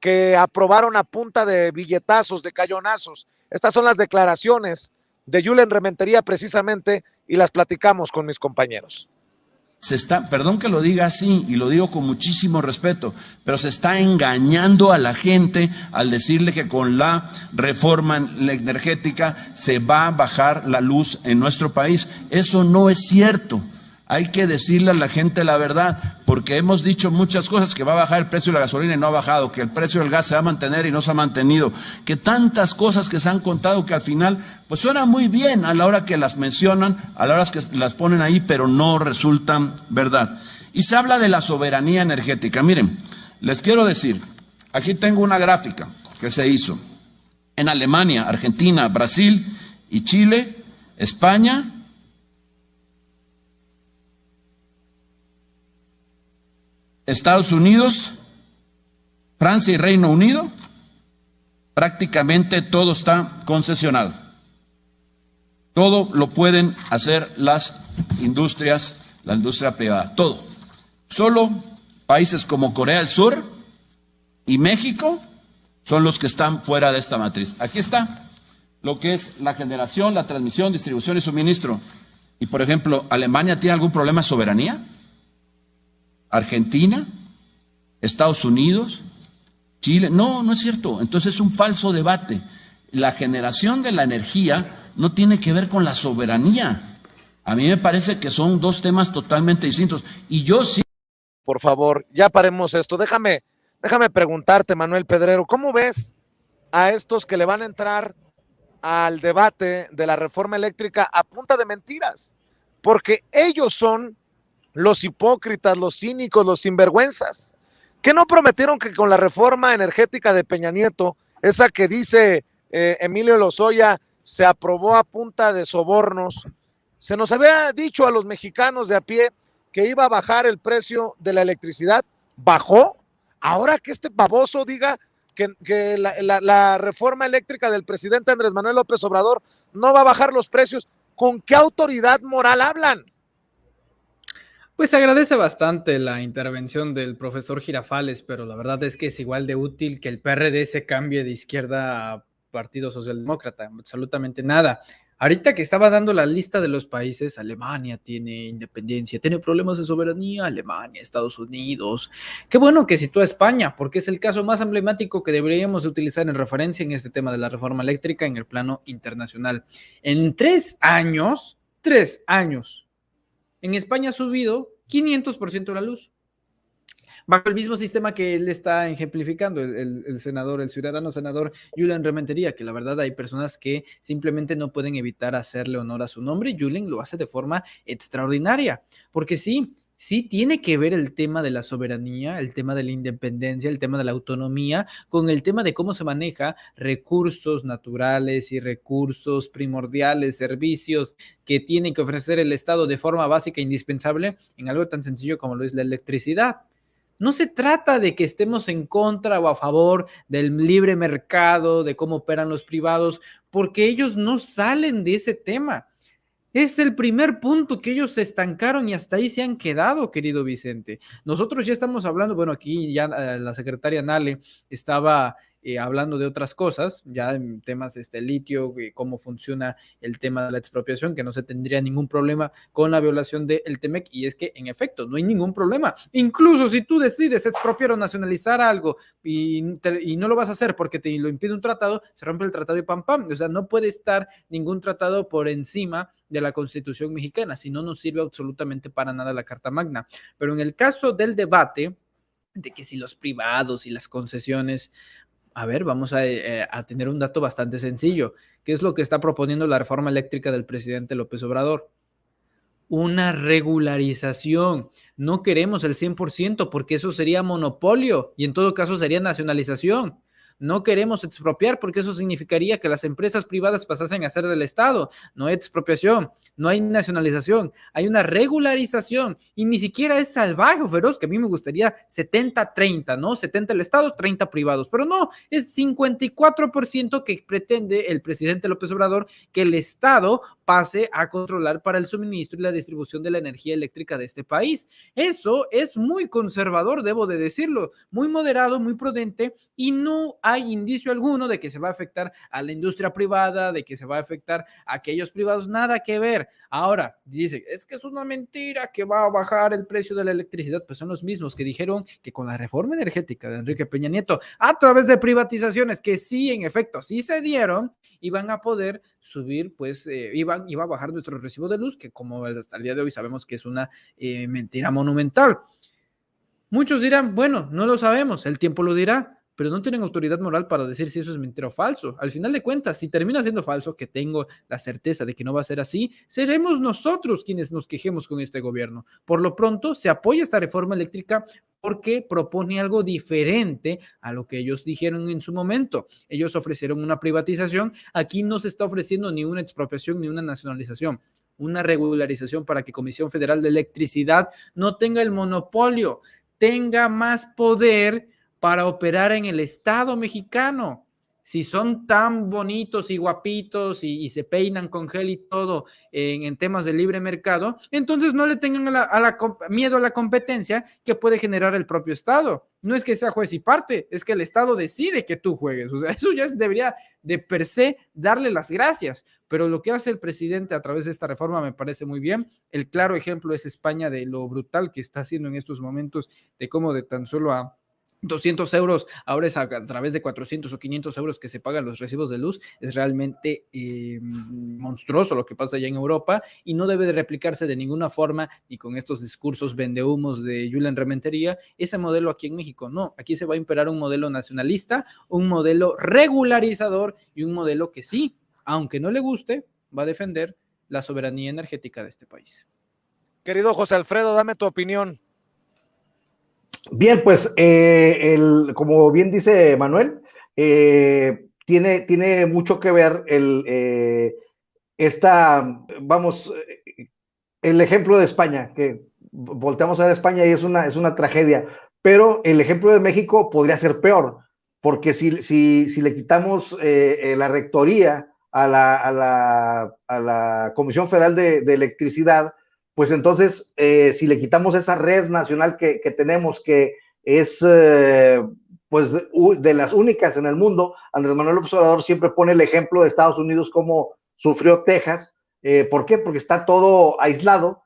que aprobaron a punta de billetazos, de cayonazos. Estas son las declaraciones de Julen Rementería precisamente y las platicamos con mis compañeros. Perdón que lo diga así y lo digo con muchísimo respeto, pero se está engañando a la gente al decirle que con la reforma energética se va a bajar la luz en nuestro país. Eso no es cierto. Hay que decirle a la gente la verdad, porque hemos dicho muchas cosas, que va a bajar el precio de la gasolina y no ha bajado, que el precio del gas se va a mantener y no se ha mantenido, que tantas cosas que se han contado que al final pues suena muy bien a la hora que las mencionan, a la hora que las ponen ahí, pero no resultan verdad. Y se habla de la soberanía energética. Miren, les quiero decir, aquí tengo una gráfica que se hizo en Alemania, Argentina, Brasil y Chile, España, Estados Unidos, Francia y Reino Unido, prácticamente todo está concesionado. Todo lo pueden hacer las industrias, la industria privada, todo. Solo países como Corea del Sur y México son los que están fuera de esta matriz. Aquí está lo que es la generación, la transmisión, distribución y suministro. Y por ejemplo, ¿Alemania tiene algún problema de soberanía? Argentina, Estados Unidos, Chile. No, no es cierto. Entonces es un falso debate. La generación de la energía no tiene que ver con la soberanía. A mí me parece que son dos temas totalmente distintos. Y yo sí. Por favor, ya paremos esto. Déjame preguntarte, Manuel Pedrero, ¿cómo ves a estos que le van a entrar al debate de la reforma eléctrica a punta de mentiras? Porque ellos son los hipócritas, los cínicos, los sinvergüenzas, que no prometieron que con la reforma energética de Peña Nieto, esa que dice Emilio Lozoya, se aprobó a punta de sobornos. Se nos había dicho a los mexicanos de a pie que iba a bajar el precio de la electricidad. ¿Bajó? Ahora que este baboso diga que la reforma eléctrica del presidente Andrés Manuel López Obrador no va a bajar los precios, ¿con qué autoridad moral hablan? Pues se agradece bastante la intervención del profesor Girafales, pero la verdad es que es igual de útil que el PRD se cambie de izquierda a Partido Socialdemócrata, absolutamente nada. Ahorita que estaba dando la lista de los países, Alemania tiene independencia, tiene problemas de soberanía, Alemania, Estados Unidos. Qué bueno que citó a España, porque es el caso más emblemático que deberíamos utilizar en referencia en este tema de la reforma eléctrica en el plano internacional. En 3 años, en España ha subido 500% la luz. Bajo el mismo sistema que él está ejemplificando, el senador, el ciudadano senador Julen Rementería, que la verdad hay personas que simplemente no pueden evitar hacerle honor a su nombre, y Julen lo hace de forma extraordinaria, porque sí tiene que ver el tema de la soberanía, el tema de la independencia, el tema de la autonomía, con el tema de cómo se maneja recursos naturales y recursos primordiales, servicios que tiene que ofrecer el Estado de forma básica e indispensable en algo tan sencillo como lo es la electricidad. No se trata de que estemos en contra o a favor del libre mercado, de cómo operan los privados, porque ellos no salen de ese tema. Es el primer punto que ellos se estancaron y hasta ahí se han quedado, querido Vicente. Nosotros ya estamos hablando, bueno, aquí ya la secretaria Nale estaba hablando de otras cosas, ya en temas litio, cómo funciona el tema de la expropiación, que no se tendría ningún problema con la violación del TEMEC, y es que en efecto no hay ningún problema. Incluso si tú decides expropiar o nacionalizar algo y no lo vas a hacer porque te lo impide un tratado, se rompe el tratado y pam pam. O sea, no puede estar ningún tratado por encima de la Constitución mexicana, si no nos sirve absolutamente para nada la Carta Magna. Pero en el caso del debate de que si los privados y las concesiones, a ver, vamos a tener un dato bastante sencillo. ¿Qué es lo que está proponiendo la reforma eléctrica del presidente López Obrador? Una regularización. No queremos el 100% porque eso sería monopolio y en todo caso sería nacionalización. No queremos expropiar porque eso significaría que las empresas privadas pasasen a ser del Estado. No hay expropiación, no hay nacionalización, hay una regularización y ni siquiera es salvaje o feroz, que a mí me gustaría 70-30, ¿no? 70 el Estado, 30 privados, pero no, es 54% que pretende el presidente López Obrador que el Estado pase a controlar para el suministro y la distribución de la energía eléctrica de este país. Eso es muy conservador, debo de decirlo, muy moderado, muy prudente, y no hay indicio alguno de que se va a afectar a la industria privada, de que se va a afectar a aquellos privados, nada que ver. Ahora, dice, es que es una mentira que va a bajar el precio de la electricidad, pues son los mismos que dijeron que con la reforma energética de Enrique Peña Nieto, a través de privatizaciones que sí, en efecto, sí se dieron, iban a poder subir, pues iba a bajar nuestro recibo de luz, que como hasta el día de hoy sabemos que es una mentira monumental. Muchos dirán, bueno, no lo sabemos, el tiempo lo dirá, pero no tienen autoridad moral para decir si eso es mentira o falso. Al final de cuentas, si termina siendo falso, que tengo la certeza de que no va a ser así, seremos nosotros quienes nos quejemos con este gobierno. Por lo pronto, se apoya esta reforma eléctrica porque propone algo diferente a lo que ellos dijeron en su momento. Ellos ofrecieron una privatización, aquí no se está ofreciendo ni una expropiación ni una nacionalización, una regularización para que Comisión Federal de Electricidad no tenga el monopolio, tenga más poder para operar en el Estado mexicano. Si son tan bonitos y guapitos y se peinan con gel y todo en temas de libre mercado, entonces no le tengan miedo a la competencia que puede generar el propio Estado. No es que sea juez y parte, es que el Estado decide que tú juegues. O sea, eso ya debería de per se darle las gracias. Pero lo que hace el presidente a través de esta reforma me parece muy bien. El claro ejemplo es España de lo brutal que está haciendo en estos momentos, de cómo de tan solo a 200 euros, ahora es a través de 400 o 500 euros que se pagan los recibos de luz. Es realmente monstruoso lo que pasa allá en Europa y no debe de replicarse de ninguna forma, ni con estos discursos vendehumos de Julen Rementería, ese modelo aquí en México. No, aquí se va a imperar un modelo nacionalista, un modelo regularizador y un modelo que sí, aunque no le guste, va a defender la soberanía energética de este país. Querido José Alfredo, dame tu opinión. Bien, pues como bien dice Manuel, tiene mucho que ver el ejemplo de España, que volteamos a ver España y es una tragedia, pero el ejemplo de México podría ser peor, porque si le quitamos la rectoría a la Comisión Federal de Electricidad, pues entonces, si le quitamos esa red nacional que tenemos, que es pues de las únicas en el mundo, Andrés Manuel López Obrador siempre pone el ejemplo de Estados Unidos como sufrió Texas. ¿Por qué? Porque está todo aislado,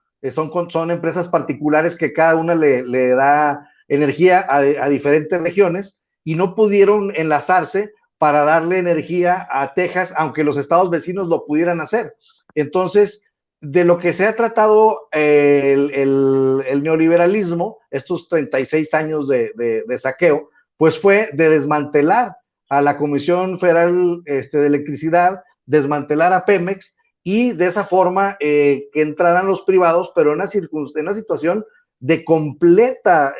son empresas particulares que cada una le da energía a diferentes regiones y no pudieron enlazarse para darle energía a Texas, aunque los estados vecinos lo pudieran hacer. Entonces, de lo que se ha tratado el neoliberalismo, estos 36 años de saqueo, pues fue de desmantelar a la Comisión Federal de Electricidad, desmantelar a Pemex y de esa forma que entraran los privados, pero en una situación de completa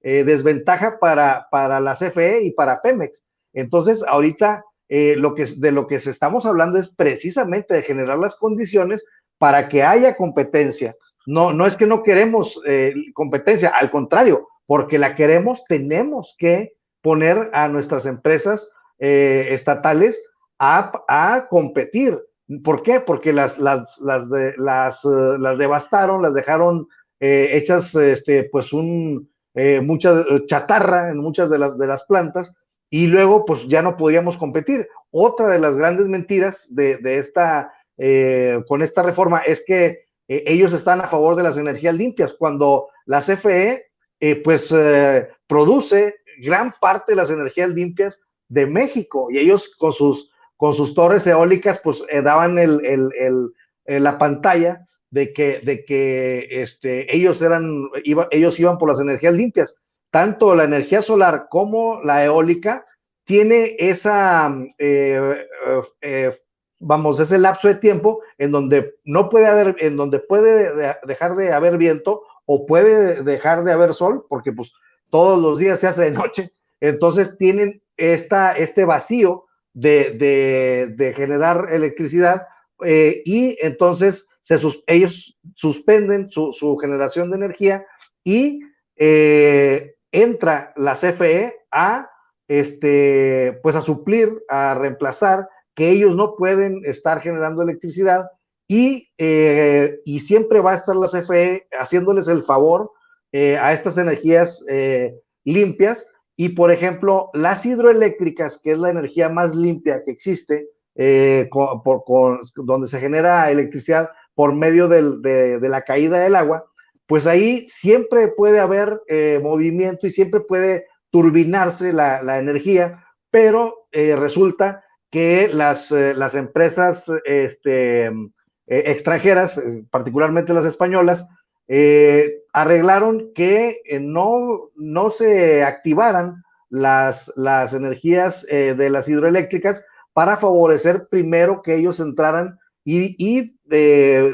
desventaja para la CFE y para Pemex. Entonces, ahorita de lo que estamos hablando es precisamente de generar las condiciones para que haya competencia. No es que no queremos competencia, al contrario, porque la queremos, tenemos que poner a nuestras empresas estatales a competir. ¿Por qué? Porque las devastaron, las dejaron hechas pues mucha chatarra en muchas de las plantas, y luego pues ya no podíamos competir. Otra de las grandes mentiras con esta reforma es que ellos están a favor de las energías limpias, cuando la CFE produce gran parte de las energías limpias de México, y ellos con sus torres eólicas pues daban la pantalla de que ellos iban por las energías limpias. Tanto la energía solar como la eólica tiene ese lapso de tiempo en donde puede dejar de haber viento o puede dejar de haber sol, porque pues todos los días se hace de noche. Entonces tienen este vacío de generar electricidad, y entonces ellos suspenden su generación de energía, y entra la CFE a suplir, a reemplazar, que ellos no pueden estar generando electricidad, y siempre va a estar la CFE haciéndoles el favor a estas energías limpias. Y por ejemplo, las hidroeléctricas, que es la energía más limpia que existe, donde se genera electricidad por medio de la caída del agua, pues ahí siempre puede haber movimiento y siempre puede turbinarse la energía, pero resulta que las empresas extranjeras, particularmente las españolas, arreglaron que no se activaran las energías de las hidroeléctricas para favorecer primero que ellos entraran, y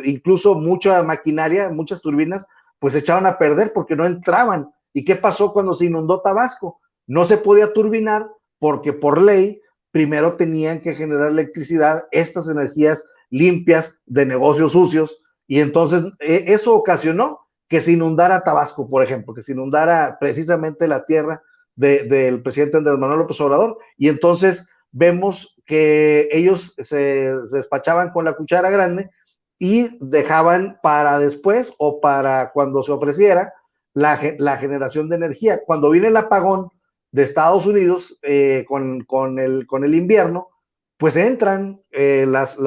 incluso mucha maquinaria, muchas turbinas, pues se echaban a perder porque no entraban. ¿Y qué pasó cuando se inundó Tabasco? No se podía turbinar porque por ley primero tenían que generar electricidad estas energías limpias de negocios sucios, y entonces eso ocasionó que se inundara Tabasco, por ejemplo, que se inundara precisamente la tierra del presidente Andrés Manuel López Obrador, y entonces vemos que ellos se despachaban con la cuchara grande y dejaban para después o para cuando se ofreciera la generación de energía. Cuando viene el apagón de Estados Unidos con el invierno, pues entran las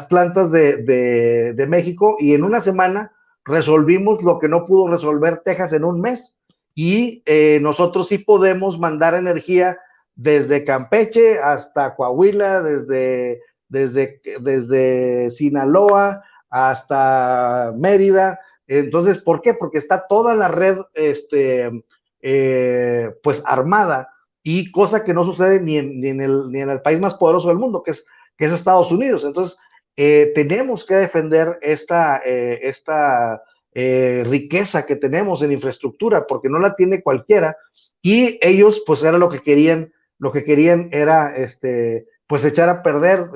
plantas de México, y en una semana resolvimos lo que no pudo resolver Texas en un mes, y nosotros sí podemos mandar energía desde Campeche hasta Coahuila, desde Sinaloa hasta Mérida. Entonces, ¿por qué? Porque está toda la red pues armada, y cosa que no sucede ni en el país más poderoso del mundo, que es Estados Unidos. Entonces, tenemos que defender esta riqueza que tenemos en infraestructura, porque no la tiene cualquiera, y ellos pues era lo que querían era pues echar a perder,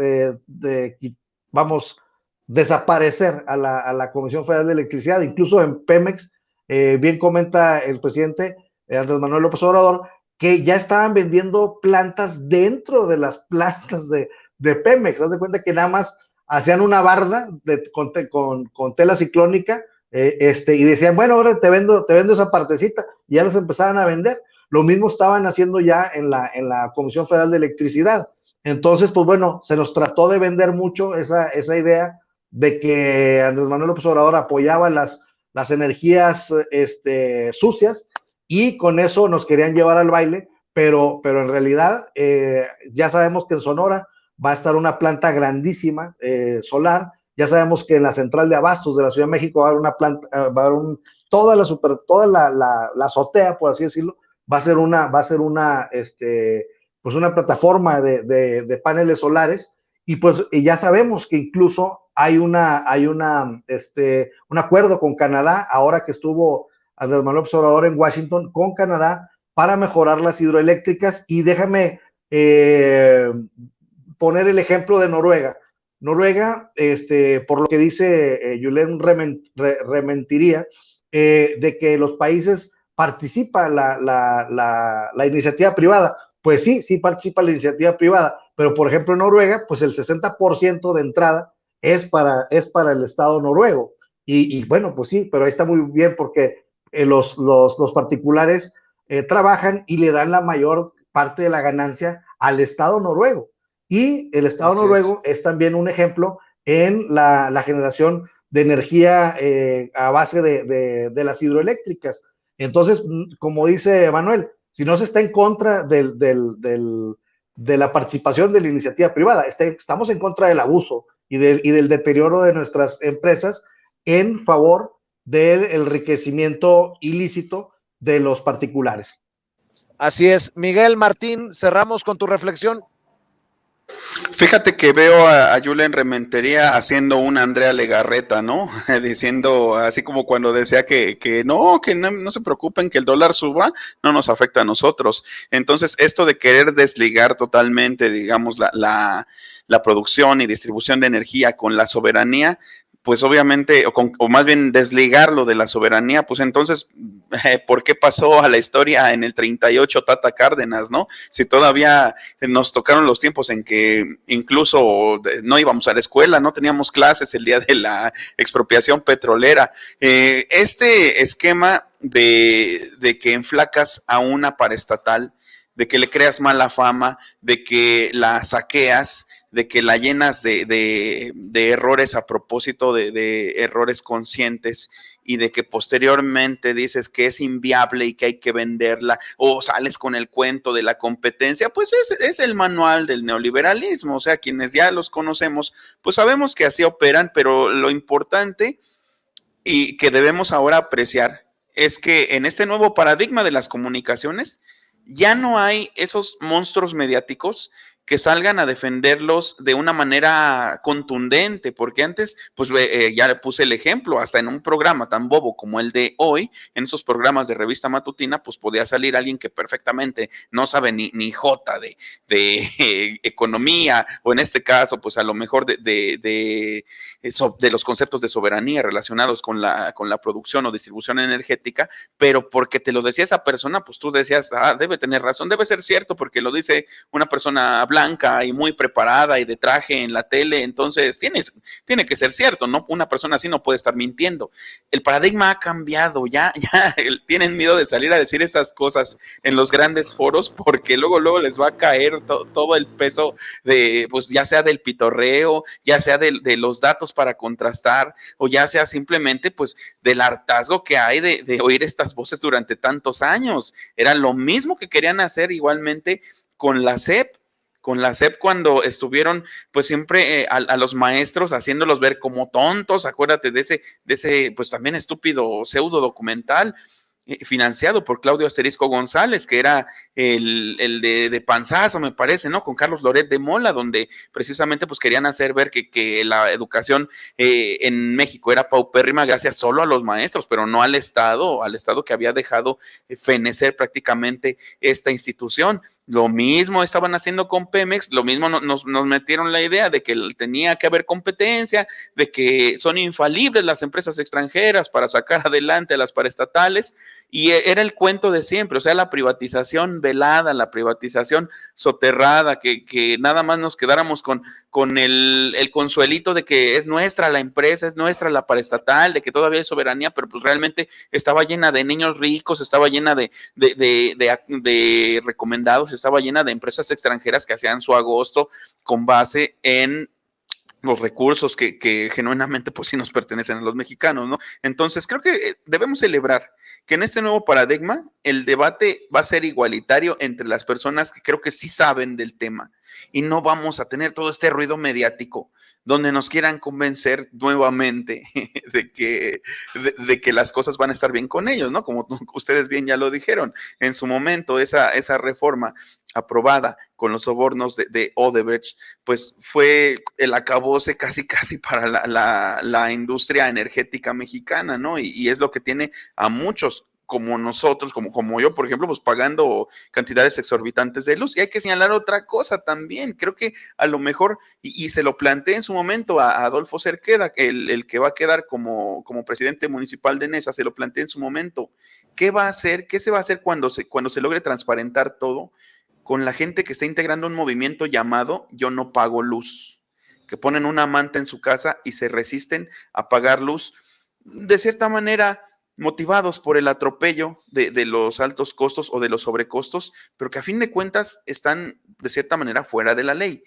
desaparecer a la Comisión Federal de Electricidad. Incluso en Pemex, bien comenta el presidente Andrés Manuel López Obrador, que ya estaban vendiendo plantas dentro de las plantas de Pemex. Haz de cuenta que nada más hacían una barda con tela ciclónica, y decían, bueno, ahora te vendo esa partecita, y ya los empezaban a vender. Lo mismo estaban haciendo ya en la Comisión Federal de Electricidad. Entonces, pues bueno, se nos trató de vender mucho esa idea de que Andrés Manuel López Obrador apoyaba las energías sucias, y con eso nos querían llevar al baile, pero en realidad ya sabemos que en Sonora va a estar una planta grandísima solar. Ya sabemos que en la central de abastos de la Ciudad de México va a haber una planta, toda la azotea, por así decirlo, va a ser una pues una plataforma de paneles solares. Y pues ya sabemos que incluso hay un acuerdo con Canadá, ahora que estuvo Andrés Manuel López Obrador en Washington, con Canadá, para mejorar las hidroeléctricas. Y déjame poner el ejemplo de Noruega. Noruega, por lo que dice Julen Rementiría, de que los países participa la iniciativa privada. Pues sí participa la iniciativa privada, pero por ejemplo en Noruega, pues el 60% de entrada es para el Estado noruego. Y bueno, pues sí, pero ahí está muy bien, porque los particulares trabajan y le dan la mayor parte de la ganancia al Estado noruego. Y el Estado noruego es también un ejemplo en la generación de energía a base de las hidroeléctricas. Entonces, como dice Manuel, si no se está en contra de la participación de la iniciativa privada, estamos en contra del abuso y del deterioro de nuestras empresas en favor del enriquecimiento ilícito de los particulares. Así es. Miguel Martín, cerramos con tu reflexión. Fíjate que veo a Julen Rementería haciendo una Andrea Legarreta, ¿no? Diciendo, así como cuando decía que no se preocupen, que el dólar suba, no nos afecta a nosotros. Entonces, esto de querer desligar totalmente, digamos, la producción y distribución de energía con la soberanía, pues obviamente, o más bien desligarlo de la soberanía, pues entonces, ¿por qué pasó a la historia en el 38 Tata Cárdenas, no? Si todavía nos tocaron los tiempos en que incluso no íbamos a la escuela, no teníamos clases el día de la expropiación petrolera. Este esquema de que enflacas a una paraestatal, de que le creas mala fama, de que la saqueas, de que la llenas de errores a propósito, de errores conscientes, y de que posteriormente dices que es inviable y que hay que venderla, o sales con el cuento de la competencia, pues es el manual del neoliberalismo. O sea, quienes ya los conocemos, pues sabemos que así operan, pero lo importante y que debemos ahora apreciar es que en este nuevo paradigma de las comunicaciones ya no hay esos monstruos mediáticos que salgan a defenderlos de una manera contundente, porque antes, pues ya le puse el ejemplo, hasta en un programa tan bobo como el de hoy, en esos programas de revista matutina, pues podía salir alguien que perfectamente no sabe ni jota de economía, o en este caso, pues a lo mejor de los conceptos de soberanía relacionados con la producción o distribución energética, pero porque te lo decía esa persona, pues tú decías, debe tener razón, debe ser cierto, porque lo dice una persona blanca y muy preparada y de traje en la tele, entonces tiene que ser cierto, ¿no? Una persona así no puede estar mintiendo. El paradigma ha cambiado, ya tienen miedo de salir a decir estas cosas en los grandes foros, porque luego les va a caer todo el peso de, pues ya sea del pitorreo, ya sea de los datos para contrastar, o ya sea simplemente pues del hartazgo que hay de oír estas voces durante tantos años. Era lo mismo que querían hacer igualmente con la SEP. Cuando estuvieron pues siempre a los maestros haciéndolos ver como tontos. Acuérdate de ese pues también estúpido pseudo documental financiado por Claudio Asterisco González, que era el de Panzazo, me parece, ¿no? Con Carlos Loret de Mola, donde precisamente pues querían hacer ver que la educación en México era paupérrima gracias solo a los maestros, pero no al Estado que había dejado fenecer prácticamente esta institución. Lo mismo estaban haciendo con Pemex, lo mismo nos metieron la idea de que tenía que haber competencia, de que son infalibles las empresas extranjeras para sacar adelante a las paraestatales, Y era el cuento de siempre, o sea, la privatización velada, la privatización soterrada, que nada más nos quedáramos con el consuelito de que es nuestra la empresa, es nuestra la paraestatal, de que todavía hay soberanía, pero pues realmente estaba llena de niños ricos, estaba llena de recomendados, estaba llena de empresas extranjeras que hacían su agosto con base en los recursos que genuinamente pues sí nos pertenecen a los mexicanos, ¿no? Entonces creo que debemos celebrar que en este nuevo paradigma el debate va a ser igualitario entre las personas que creo que sí saben del tema y no vamos a tener todo este ruido mediático donde nos quieran convencer nuevamente de que las cosas van a estar bien con ellos, ¿no? Como ustedes bien ya lo dijeron, en su momento esa reforma aprobada con los sobornos de Odebrecht, pues fue el acabose casi para la industria energética mexicana, ¿no? Y es lo que tiene a muchos como nosotros, como yo, por ejemplo, pues pagando cantidades exorbitantes de luz. Y hay que señalar otra cosa también. Creo que a lo mejor, y se lo planteé en su momento a Adolfo Cerqueda, el que va a quedar como presidente municipal de Nesa, se lo planteé en su momento. ¿Qué va a hacer? ¿Qué se va a hacer cuando se logre transparentar todo con la gente que está integrando un movimiento llamado Yo No Pago Luz? Que ponen una manta en su casa y se resisten a pagar luz, de cierta manera motivados por el atropello de los altos costos o de los sobrecostos, pero que a fin de cuentas están de cierta manera fuera de la ley.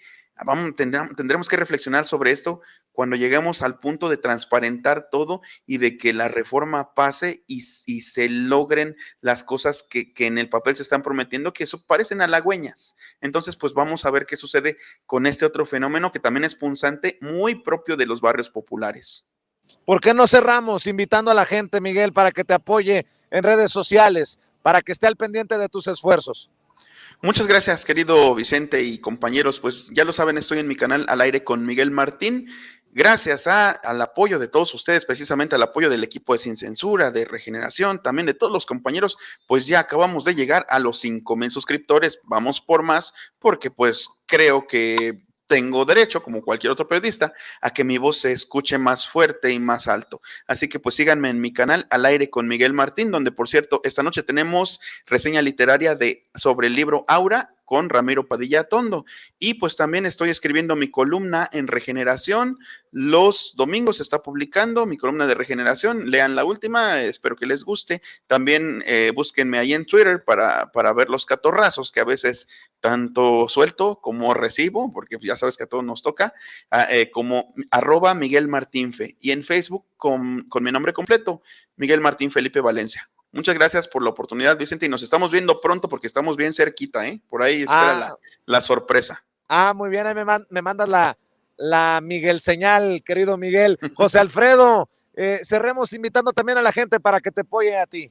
Tendremos que reflexionar sobre esto cuando lleguemos al punto de transparentar todo y de que la reforma pase y se logren las cosas que en el papel se están prometiendo, que eso parecen halagüeñas. Entonces, pues vamos a ver qué sucede con este otro fenómeno que también es punzante, muy propio de los barrios populares. ¿Por qué no cerramos invitando a la gente, Miguel, para que te apoye en redes sociales, para que esté al pendiente de tus esfuerzos? Muchas gracias, querido Vicente y compañeros. Pues ya lo saben, estoy en mi canal Al Aire con Miguel Martín. Gracias al apoyo de todos ustedes, precisamente al apoyo del equipo de Sin Censura, de Regeneración, también de todos los compañeros, pues ya acabamos de llegar a los 5,000 suscriptores. Vamos por más, porque pues creo que tengo derecho, como cualquier otro periodista, a que mi voz se escuche más fuerte y más alto. Así que pues síganme en mi canal Al Aire con Miguel Martín, donde por cierto, esta noche tenemos reseña literaria sobre el libro Aura con Ramiro Padilla Tondo. Y pues también estoy escribiendo mi columna en Regeneración. Los domingos se está publicando mi columna de Regeneración. Lean la última, espero que les guste. También búsquenme ahí en Twitter para ver los catorrazos que a veces tanto suelto como recibo, porque ya sabes que a todos nos toca, como @MiguelMartinfe. Y en Facebook con mi nombre completo, Miguel Martín Felipe Valencia. Muchas gracias por la oportunidad, Vicente, y nos estamos viendo pronto porque estamos bien cerquita, ¿eh? Por ahí espera la sorpresa. Muy bien, ahí me mandas la Miguel señal, querido Miguel. José Alfredo, cerremos invitando también a la gente para que te apoye a ti.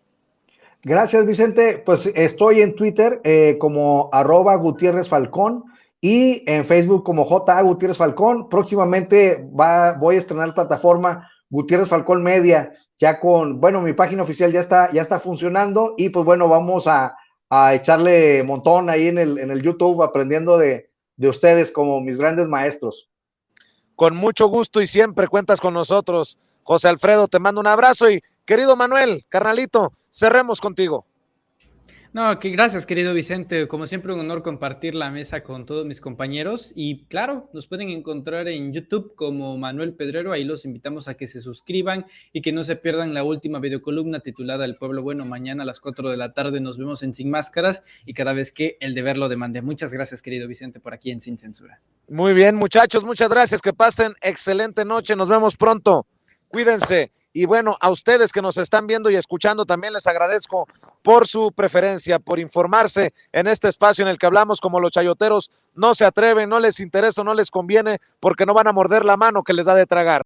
Gracias, Vicente. Pues estoy en Twitter como @Gutiérrez Falcón y en Facebook como J.A. Gutiérrez Falcón. Próximamente voy a estrenar plataforma Gutiérrez Falcón Media, ya mi página oficial ya está funcionando y pues bueno, vamos a echarle montón ahí en el YouTube, aprendiendo de ustedes como mis grandes maestros. Con mucho gusto y siempre cuentas con nosotros. José Alfredo, te mando un abrazo y querido Manuel, carnalito, cerremos contigo. No, que gracias, querido Vicente. Como siempre, un honor compartir la mesa con todos mis compañeros. Y claro, nos pueden encontrar en YouTube como Manuel Pedrero. Ahí los invitamos a que se suscriban y que no se pierdan la última videocolumna titulada El Pueblo Bueno. Mañana a las 4 de la tarde nos vemos en Sin Máscaras y cada vez que el deber lo demande. Muchas gracias, querido Vicente, por aquí en Sin Censura. Muy bien, muchachos, muchas gracias. Que pasen excelente noche. Nos vemos pronto. Cuídense. Y bueno, a ustedes que nos están viendo y escuchando, también les agradezco por su preferencia, por informarse en este espacio en el que hablamos como los chayoteros no se atreven, no les interesa, no les conviene, porque no van a morder la mano que les da de tragar.